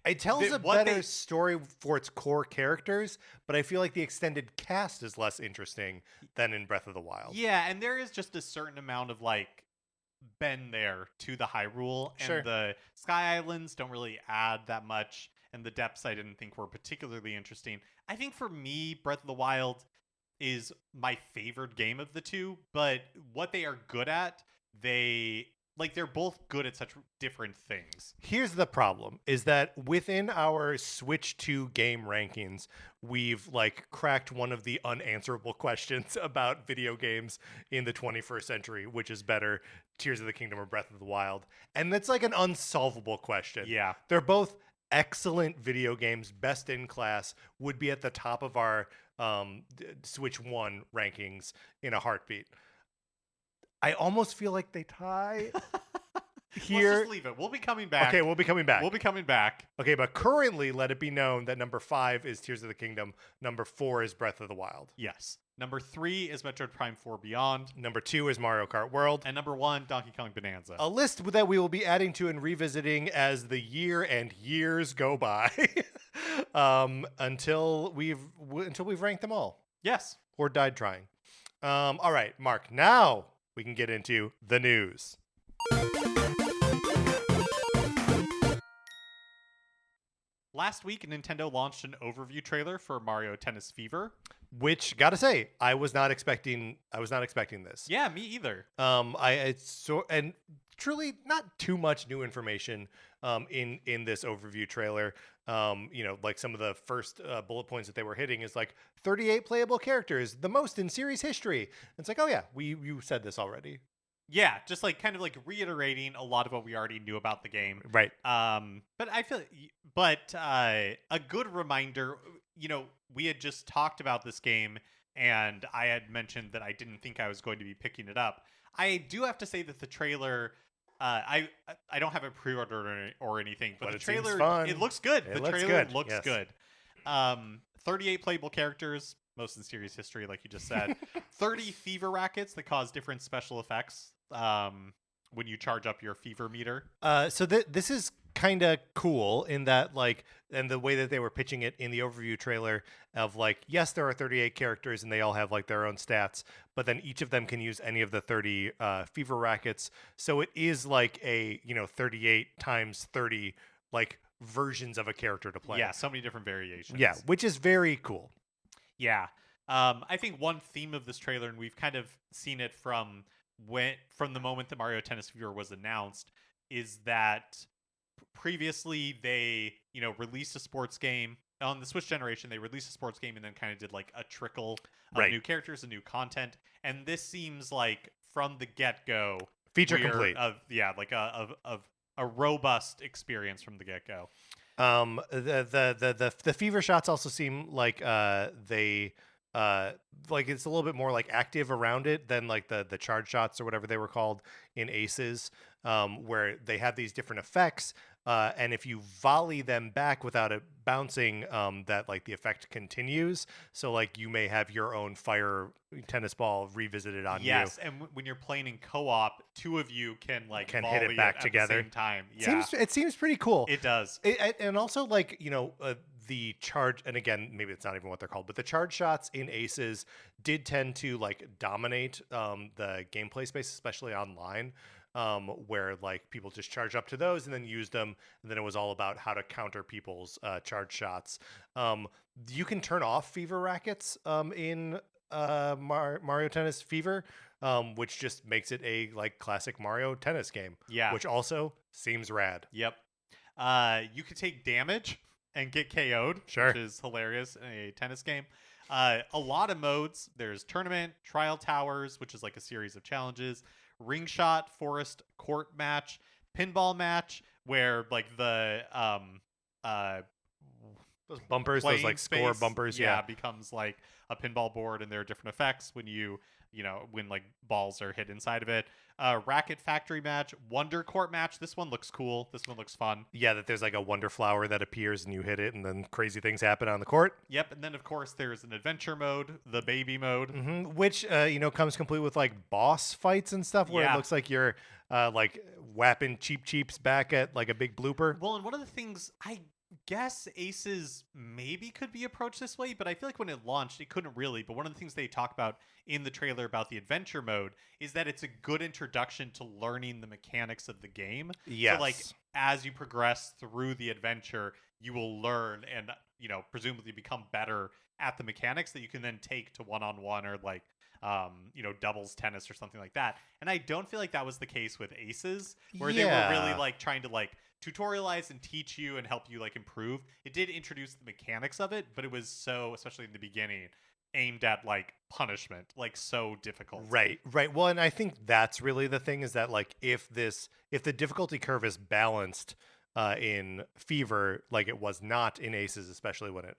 It tells a what better they- story for its core characters, but I feel like the extended cast is less interesting than in Breath of the Wild. Yeah, and there is just a certain amount of like been there to the Hyrule, and Sure. the Sky Islands don't really add that much, and the depths I didn't think were particularly interesting. I think for me, Breath of the Wild is my favorite game of the two, but what they are good at, they're both good at such different things. Here's the problem is that within our Switch 2 game rankings, we've like cracked one of the unanswerable questions about video games in the 21st century, which is better, Tears of the Kingdom or Breath of the Wild. And that's like an unsolvable question. Yeah. They're both excellent video games, best in class, would be at the top of our Switch 1 rankings in a heartbeat. I almost feel like they tie Let's here. just leave it. We'll be coming back. Okay, we'll be coming back. We'll be coming back. Okay, but currently, let it be known that number 5 is Tears of the Kingdom. Number 4 is Breath of the Wild. Yes. Number 3 is Metroid Prime 4 Beyond. Number 2 is Mario Kart World. And number 1, Donkey Kong Bonanza. A list that we will be adding to and revisiting as the year and years go by, until we've ranked them all. Yes. Or died trying. All right, Mark. Now we can get into the news. Last week, Nintendo launched an overview trailer for Mario Tennis Fever. Which, gotta say, I was not expecting this. Yeah, me either. And truly not too much new information in this overview trailer. Like some of the first bullet points that they were hitting is like 38 playable characters, the most in series history. It's like, oh yeah, you said this already. Yeah, just like kind of like reiterating a lot of what we already knew about the game. Right. But I feel, a good reminder, we had just talked about this game and I had mentioned that I didn't think I was going to be picking it up. I do have to say that the trailer, I don't have it pre-ordered or anything, but the trailer, seems fun. It looks good. The trailer looks yes. good. 38 playable characters, most in series history, like you just said. 30 fever rackets that cause different special effects when you charge up your fever meter. So this is kind of cool in that, like, and the way that they were pitching it in the overview trailer of like, yes, there are 38 characters and they all have like their own stats, but then each of them can use any of the 30 fever rackets. So it is like a 38 times 30 like versions of a character to play. Yeah, so many different variations. Yeah, which is very cool. Yeah. I think one theme of this trailer, and we've kind of seen it from the moment that Mario Tennis Fever was announced, is that previously they, released a sports game on the Switch generation. They released a sports game and then kind of did like a trickle of new characters and new content. And this seems like from the get-go, feature complete. A robust experience from the get-go. The fever shots also seem like they like it's a little bit more like active around it than like the charge shots or whatever they were called in Aces, where they have these different effects, and if you volley them back without it bouncing, that like the effect continues. So like you may have your own fire tennis ball revisited on you. Yes, and when you're playing in co-op, two of you can hit it back together at the same time. Yeah, it seems pretty cool. It does. And also like the charge, and again, maybe it's not even what they're called, but the charge shots in Aces did tend to like dominate the gameplay space, especially online, where like people just charge up to those and then use them, and then it was all about how to counter people's charge shots. You can turn off fever rackets in Mario Tennis Fever, which just makes it a like classic Mario Tennis game. Yeah, which also seems rad. Yep. You could take damage and get KO'd, sure, which is hilarious in a tennis game. A lot of modes. There's tournament, trial towers, which is like a series of challenges, ring shot, forest court match, pinball match, where like the those bumpers, those like score bumpers, yeah, becomes like a pinball board, and there are different effects when when like balls are hit inside of it. Racket factory match, wonder court match. This one looks cool. This one looks fun. Yeah, that there's like a wonder flower that appears and you hit it and then crazy things happen on the court. Yep, and then of course there's an adventure mode, the baby mode, which comes complete with like boss fights and stuff where it looks like you're like whapping cheaps back at like a big blooper. Well, and one of the things I guess Aces maybe could be approached this way, but I feel like when it launched it couldn't really. But one of the things they talk about in the trailer about the adventure mode is that it's a good introduction to learning the mechanics of the game. Yes. So like as you progress through the adventure, you will learn and presumably become better at the mechanics that you can then take to one-on-one or like doubles tennis or something like that. And I don't feel like that was the case with Aces, where they were really like trying to like tutorialize and teach you and help you like improve. It did introduce the mechanics of it, but it was so, especially in the beginning, aimed at like punishment, like so difficult. Right. Well, and I think that's really the thing, is that like if the difficulty curve is balanced in Fever, like it was not in Aces, especially when it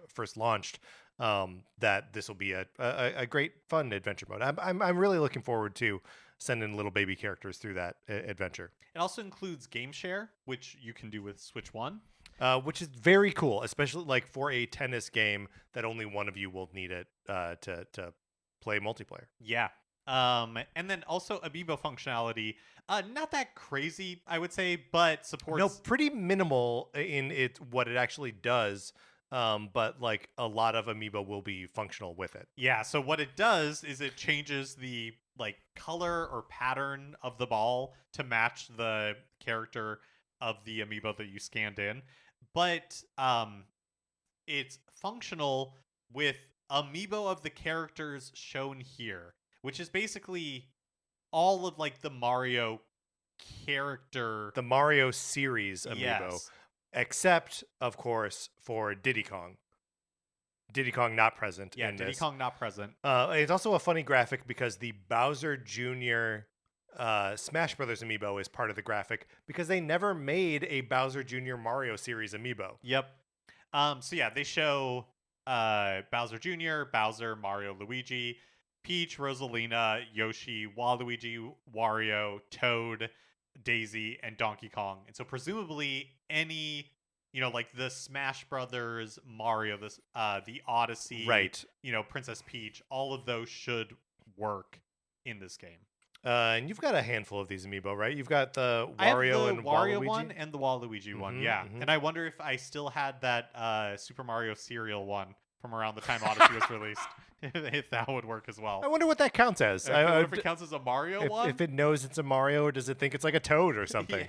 first launched, that this will be a great fun adventure mode. I'm really looking forward to send in little baby characters through that adventure. It also includes game share, which you can do with Switch One. Which is very cool, especially like for a tennis game that only one of you will need it to play multiplayer. Yeah. And then also amiibo functionality. Not that crazy, I would say, but supports. No, pretty minimal in what it actually does. But like a lot of amiibo will be functional with it. Yeah. So what it does is it changes the like color or pattern of the ball to match the character of the amiibo that you scanned in. But it's functional with amiibo of the characters shown here, which is basically all of like the Mario character, the Mario series amiibo, yes. Except of course for Diddy Kong. Diddy Kong not present. Yeah, in Diddy this. Kong not present. It's also a funny graphic because the Bowser Jr. Smash Brothers amiibo is part of the graphic because they never made a Bowser Jr. Mario series amiibo. Yep. So yeah, they show Bowser Jr., Bowser, Mario, Luigi, Peach, Rosalina, Yoshi, Waluigi, Wario, Toad, Daisy, and Donkey Kong. And so presumably any, like the Smash Brothers, Mario, the Odyssey, right? Princess Peach, all of those should work in this game. And you've got a handful of these amiibo, right? You've got the Wario and Wario Waluigi one and the Waluigi one, yeah. Mm-hmm. And I wonder if I still had that Super Mario cereal one from around the time Odyssey was released, if that would work as well. I wonder what that counts as. I wonder if it counts as a Mario one? If it knows it's a Mario, or does it think it's like a Toad or something?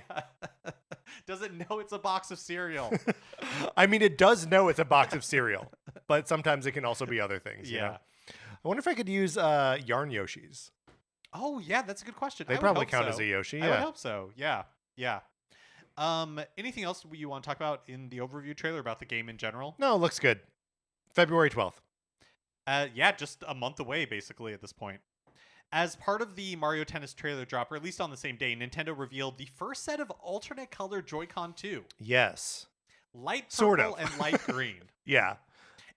Does it know it's a box of cereal? I mean, it does know it's a box of cereal, but sometimes it can also be other things. Yeah. I wonder if I could use Yarn Yoshis. Oh, yeah, that's a good question. They probably count as a Yoshi. Yeah. I would hope so. Yeah. Yeah. Anything else you want to talk about in the overview trailer about the game in general? No, it looks good. February 12th. Yeah, just a month away, basically, at this point. As part of the Mario Tennis trailer drop, or at least on the same day, Nintendo revealed the first set of alternate color Joy-Con 2. Yes. Light purple Sort of. and light green. Yeah.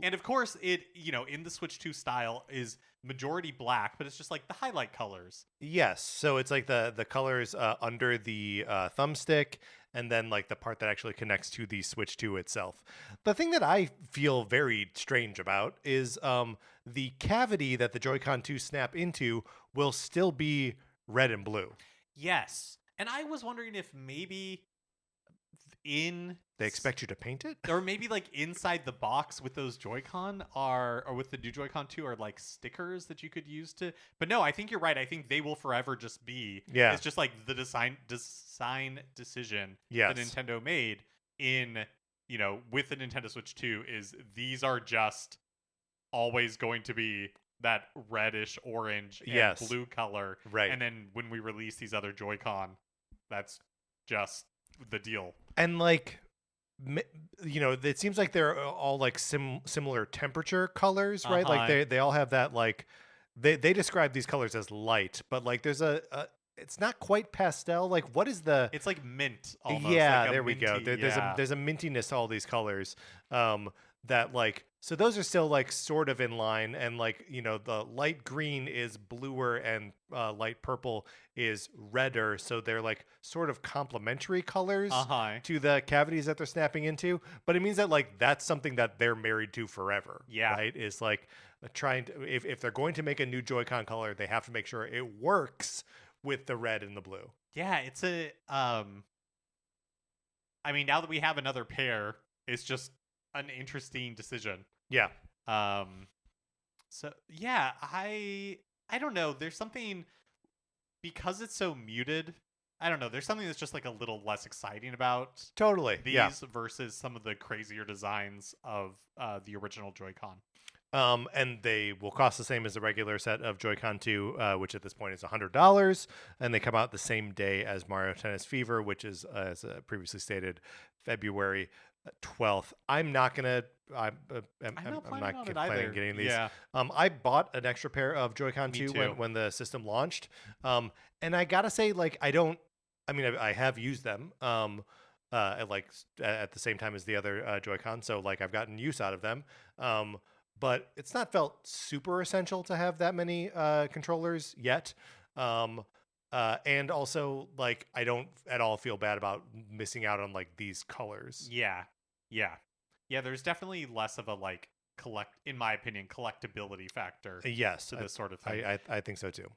And of course, it, in the Switch 2 style is majority black, but it's just like the highlight colors. Yes. So it's like the colors under the thumbstick and then like the part that actually connects to the Switch 2 itself. The thing that I feel very strange about is the cavity that the Joy-Con 2 snap into will still be red and blue. Yes. And I was wondering if maybe they expect you to paint it? Or maybe like inside the box with those Joy-Con or with the new Joy-Con 2 are like stickers that you could use to. But no, I think you're right. I think they will forever just be. Yeah. It's just like the design decision yes. that Nintendo made in, with the Nintendo Switch 2 is these are just always going to be that reddish orange and yes. blue color. Right. And then when we release these other Joy-Con, that's just the deal. And like, it seems like they're all like similar temperature colors, right? Like they all have that like they describe these colors as light, but like there's a it's not quite pastel. Like what is the? It's like mint almost. Yeah, like there we go. There's a mintiness to all these colors. That like so those are still like sort of in line, and like the light green is bluer and light purple is redder, so they're like sort of complementary colors to the cavities that they're snapping into. But it means that like that's something that they're married to forever. Yeah, right. Is like trying to if they're going to make a new Joy-Con color, they have to make sure it works with the red and the blue. Yeah, it's a I mean, now that we have another pair, it's just an interesting decision. Yeah. So yeah, I don't know. There's something because it's so muted. I don't know. There's something that's just like a little less exciting about totally these versus some of the crazier designs of the original Joy-Con. And they will cost the same as the regular set of Joy-Con 2, which at this point is $100. And they come out the same day as Mario Tennis Fever, which is, as previously stated, February 12th. I'm not gonna. I'm not planning on getting these. Yeah. I bought an extra pair of Joy-Con 2 when the system launched. And I gotta say, like, I have used them. At the same time as the other Joy-Con, so like I've gotten use out of them. But it's not felt super essential to have that many controllers yet. And also, like, I don't at all feel bad about missing out on like these colors. Yeah. There's definitely less of a like in my opinion, collectability factor Yes, to this sort of thing. I think so too.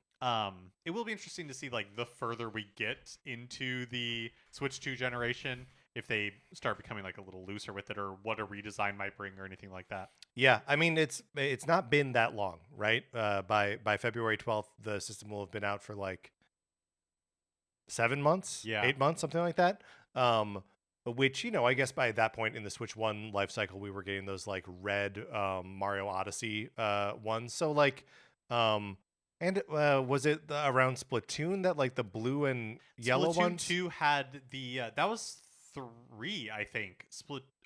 It will be interesting to see like the further we get into the Switch 2 generation, if they start becoming like a little looser with it, or what a redesign might bring, or anything like that. Yeah, I mean it's not been that long, right? By February 12th, the system will have been out for like 7 months, Yeah. 8 months, something like that. Which, I guess by that point in the Switch 1 life cycle, we were getting those like red Mario Odyssey ones. So like, and was it around Splatoon that like the blue and yellow Splatoon ones? 2 had the that was 3, I think.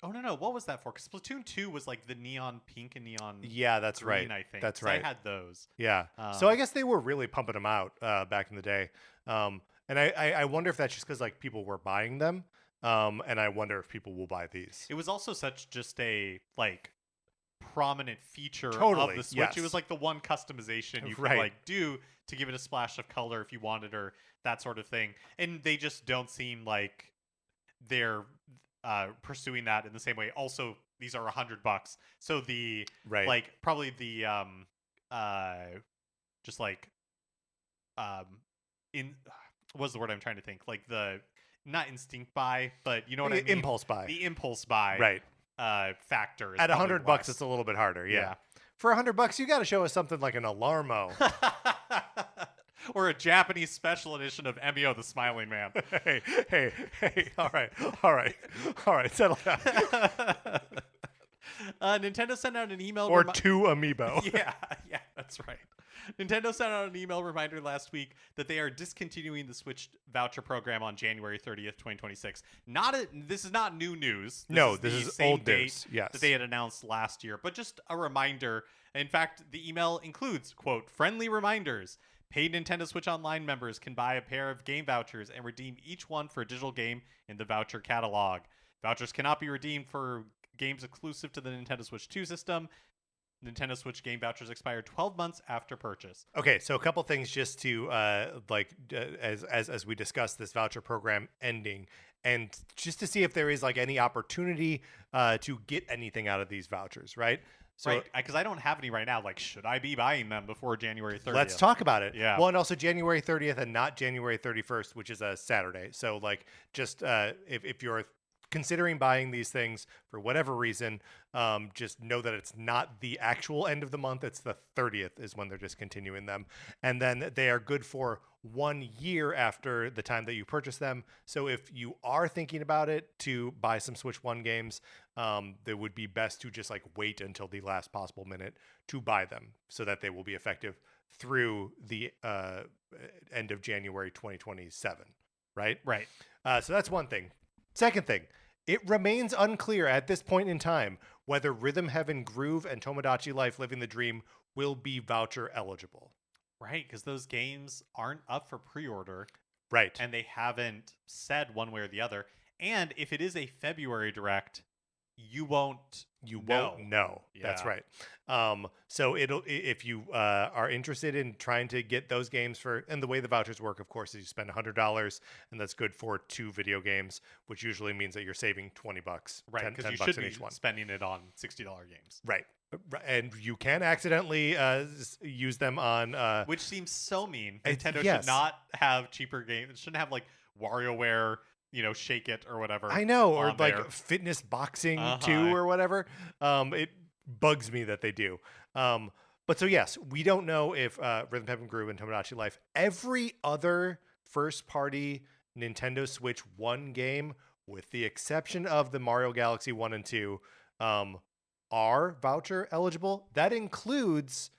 Oh no, what was that for? Because Splatoon 2 was like the neon pink and neon Yeah, that's green, right. I think. That's 'cause right. I had those. Yeah. So I guess they were really pumping them out back in the day. And I wonder if that's just because like people were buying them. And I wonder if people will buy these. It was also such just a like prominent feature Totally, of the Switch. yes. It was like the one customization you could Right. like do to give it a splash of color if you wanted, or that sort of thing. And they just don't seem like they're pursuing that in the same way. Also, these are $100, so the Right. like probably the just like in what's the word I'm trying to think, like the not instinct buy, but you know what I mean, Impulse buy. the impulse buy Right. factor is At probably $100, less. it's a little bit harder. Yeah. Yeah. For $100, you got to show us something like an Alarmo. Or a Japanese special edition of Emio the Smiling Man. hey. All right. Settle down. Nintendo sent out an email. Or 2 Amiibo. Yeah, that's right. Nintendo sent out an email reminder last week that they are discontinuing the Switch voucher program on January 30th, 2026. This is not new news. This is the same old date news. Yes. that they had announced last year, but just a reminder. In fact, the email includes, quote, friendly reminders. Paid Nintendo Switch Online members can buy a pair of game vouchers and redeem each one for a digital game in the voucher catalog. Vouchers cannot be redeemed for games exclusive to the Nintendo Switch 2 system. Nintendo Switch game vouchers expire 12 months after purchase. Okay, so a couple things just to as we discuss this voucher program ending, and just to see if there is like any opportunity to get anything out of these vouchers, right? So, right, because I don't have any right now. Like, should I be buying them before January 30th? Let's talk about it. Yeah. Well, and also January 30th and not January 31st, which is a Saturday. So, like, just if you're considering buying these things for whatever reason, just know that it's not the actual end of the month. It's the 30th is when they're discontinuing them. And then they are good for 1 year after the time that you purchase them. So if you are thinking about it to buy some Switch 1 games, it would be best to just like wait until the last possible minute to buy them so that they will be effective through the end of January 2027, right? Right. So that's one thing. Second thing, it remains unclear at this point in time whether Rhythm Heaven Groove and Tomodachi Life Living the Dream will be voucher eligible. Right, because those games aren't up for pre-order. Right. And they haven't said one way or the other. And if it is a February Direct, you won't know. That's Yeah. right. So if you are interested in trying to get those games and the way the vouchers work, of course, is you spend $100, and that's good for 2 video games, which usually means that you're saving $20. Right, because you $10 should in be each one. spending it on $60 games. Right. And you can accidentally use them on Which seems so mean. It's- Nintendo yes. should not have cheaper games. It shouldn't have like WarioWare, Shake It or whatever. I know, or on like there. fitness boxing Uh-huh. too, or whatever. It bugs me that they do. But so yes, we don't know if Rhythm Heaven Groove and Tomodachi Life, every other first-party Nintendo Switch 1 game, with the exception of the Mario Galaxy 1 and 2, are voucher eligible. That includes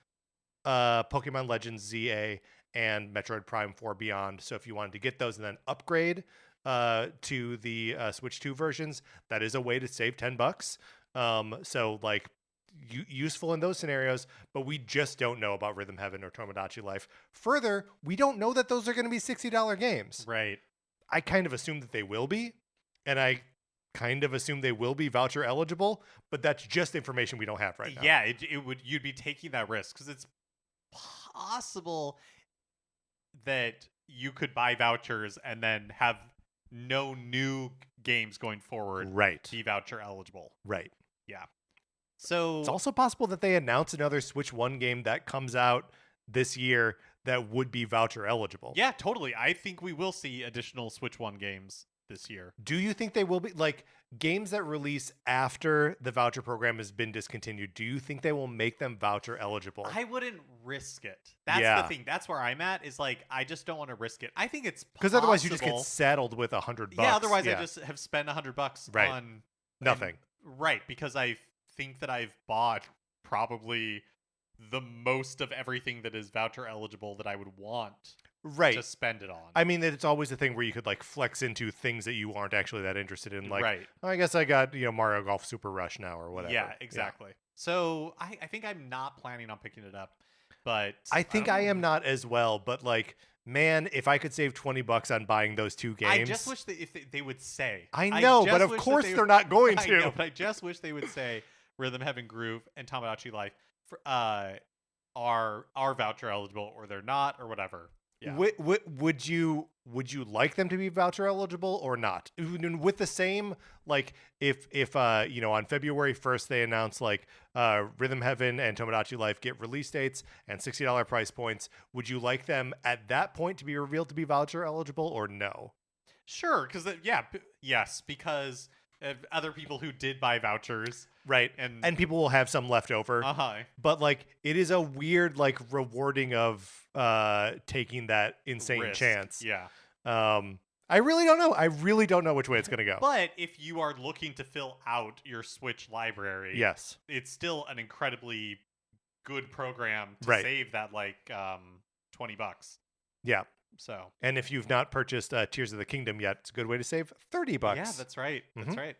Pokemon Legends ZA and Metroid Prime 4 Beyond. So if you wanted to get those and then upgrade to the Switch 2 versions, that is a way to save $10. So like useful in those scenarios, but we just don't know about Rhythm Heaven or Tomodachi Life. Further, we don't know that those are going to be $60 games. Right. I kind of assume that they will be, and I kind of assume they will be voucher eligible, but that's just information we don't have right now. Yeah, you'd be taking that risk because it's possible that you could buy vouchers and then have no new games going forward Right. be voucher eligible. Right. Yeah. So It's also possible that they announce another Switch 1 game that comes out this year that would be voucher eligible. yeah, totally. I think we will see additional Switch 1 games this year. Do you think they will be like games that release after the voucher program has been discontinued? Do you think they will make them voucher eligible? I wouldn't risk it. That's Yeah. the thing. That's where I'm at. Is like I just don't want to risk it. I think it's Because otherwise you just get possible- saddled with $100. Yeah. Otherwise, I just have spent $100 Right. on nothing. right, because I think that I've bought probably the most of everything that is voucher eligible that I would want Right. to spend it on. I mean, it's always a thing where you could like flex into things that you aren't actually that interested in. Like, right. oh, I guess I got Mario Golf Super Rush now or whatever. Yeah, exactly. So I think I'm not planning on picking it up, but I think don't I know. am not as well. But like, man, if I could save $20 on buying those two games, I just wish that if they would say. I know, just but of wish that course they they're would- not going I to. know, but I just wish they would say Rhythm Heaven Groove and Tomodachi Life are voucher eligible, or they're not, or whatever. Yeah. Would you like them to be voucher eligible or not? With the same, like if on February 1st they announce like Rhythm Heaven and Tomodachi Life get release dates and $60 price points, would you like them at that point to be revealed to be voucher eligible or no? Sure, because yes, because of other people who did buy vouchers, Right. and people will have some left over. But like it is a weird like rewarding of taking that insane risk. chance. Yeah. I really don't know. I really don't know which way it's going to go. But if you are looking to fill out your Switch library, Yes. it's still an incredibly good program to Right. save that like $20. Yeah. So And if you've not purchased Tears of the Kingdom yet, it's a good way to save $30. yeah, that's right. That's right.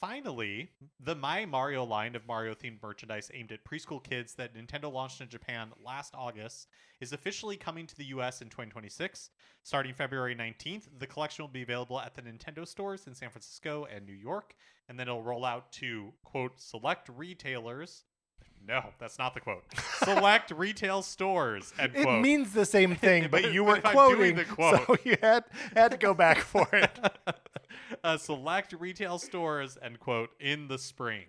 Finally, the My Mario line of Mario-themed merchandise aimed at preschool kids that Nintendo launched in Japan last August is officially coming to the US in 2026. Starting February 19th, the collection will be available at the Nintendo stores in San Francisco and New York, and then it'll roll out to, quote, select retailers. No, that's not the quote. Select retail stores, end It quote. means the same thing, but you But were if I'm doing quoting, the quote. so you had to go back for it. Select retail stores, end quote, in the spring.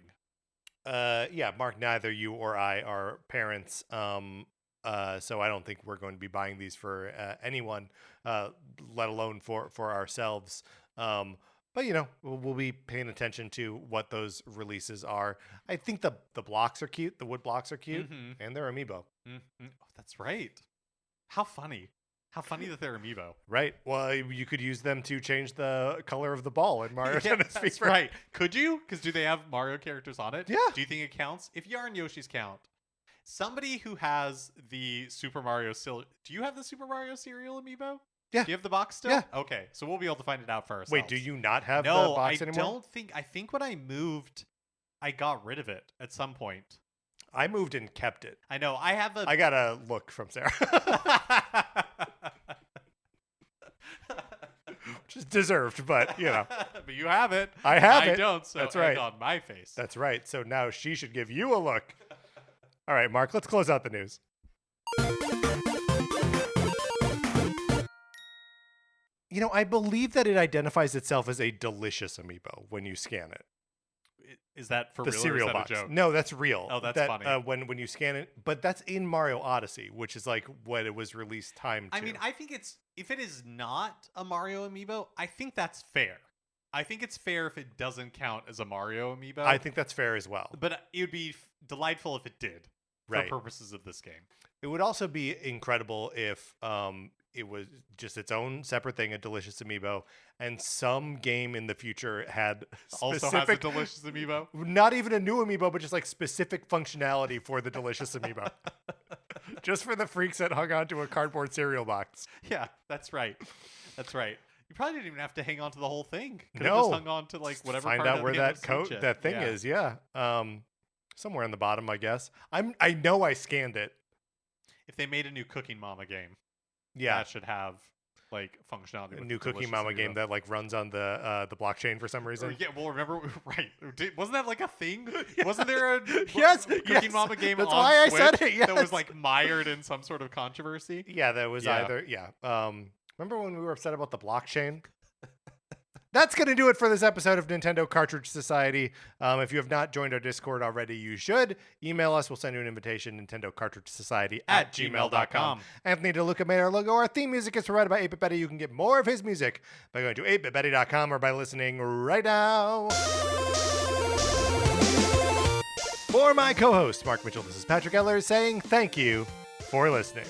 Yeah, Mark, neither you or I are parents, so I don't think we're going to be buying these for anyone, let alone for ourselves. But we'll be paying attention to what those releases are. I think the blocks are cute, the wood blocks are cute, and they're amiibo. Oh, that's right. How funny! How funny that they're amiibo. Right. Well, you could use them to change the color of the ball in Mario Yeah, Tennis that's Fever. right. Could you? Because do they have Mario characters on it? Yeah. Do you think it counts? If Yarn Yoshi's count, somebody who has the Super Mario do you have the Super Mario cereal amiibo? Yeah. Do you have the box still? Yeah. Okay, so we'll be able to find it out for ourselves. Wait, do you not have No, the box I anymore? don't think. I think when I moved, I got rid of it at some point. I moved and kept it. I know. I have a. I got a look from Sarah. Which is deserved, but but you have it. I have it. I don't. So That's egg right. on my face. That's right. So now she should give you a look. All right, Mark, let's close out the news. I believe that it identifies itself as a delicious amiibo when you scan it. Is that for The real? cereal or is that box. a joke? No, that's real. Oh, that's that, funny. When you scan it, but that's in Mario Odyssey, which is like what it was released timed to. I mean, I think if it is not a Mario amiibo, I think that's fair. I think it's fair if it doesn't count as a Mario amiibo. I think that's fair as well. But it would be delightful if it did, Right. for purposes of this game. It would also be incredible if it was just its own separate thing, a delicious amiibo, and some game in the future had Also has a specific, delicious amiibo. not even a new amiibo, but just like specific functionality for the delicious amiibo. Just for the freaks that hung on to a cardboard cereal box. Yeah, that's right. That's right. You probably didn't even have to hang on to the whole thing. Could No. have just hung on to like Just whatever. find part out of where the game that would coat, suit you. that thing Yeah. is. Yeah. Somewhere on the bottom, I guess. I know I scanned it. If they made a new Cooking Mama game, Yeah. that should have like functionality. A with new Cookie Delicious Mama Hero. game that like runs on the blockchain for some Or, reason. yeah, well, remember, right? Wasn't that like a thing? Wasn't there a Yes, Cookie yes. Mama game That's on why I Switch said it, that was yes. like mired in some sort of controversy? Yeah, that was Yeah. either remember when we were upset about the blockchain? That's going to do it for this episode of Nintendo Cartridge Society. If you have not joined our Discord already, you should. Email us. We'll send you an invitation, Nintendo Cartridge Society at gmail.com. Anthony DeLuca made our logo. Our theme music is provided by 8-Bit Betty. You can get more of his music by going to 8bitbetty.com or by listening right now. For my co-host, Mark Mitchell, this is Patrick Eller saying thank you for listening.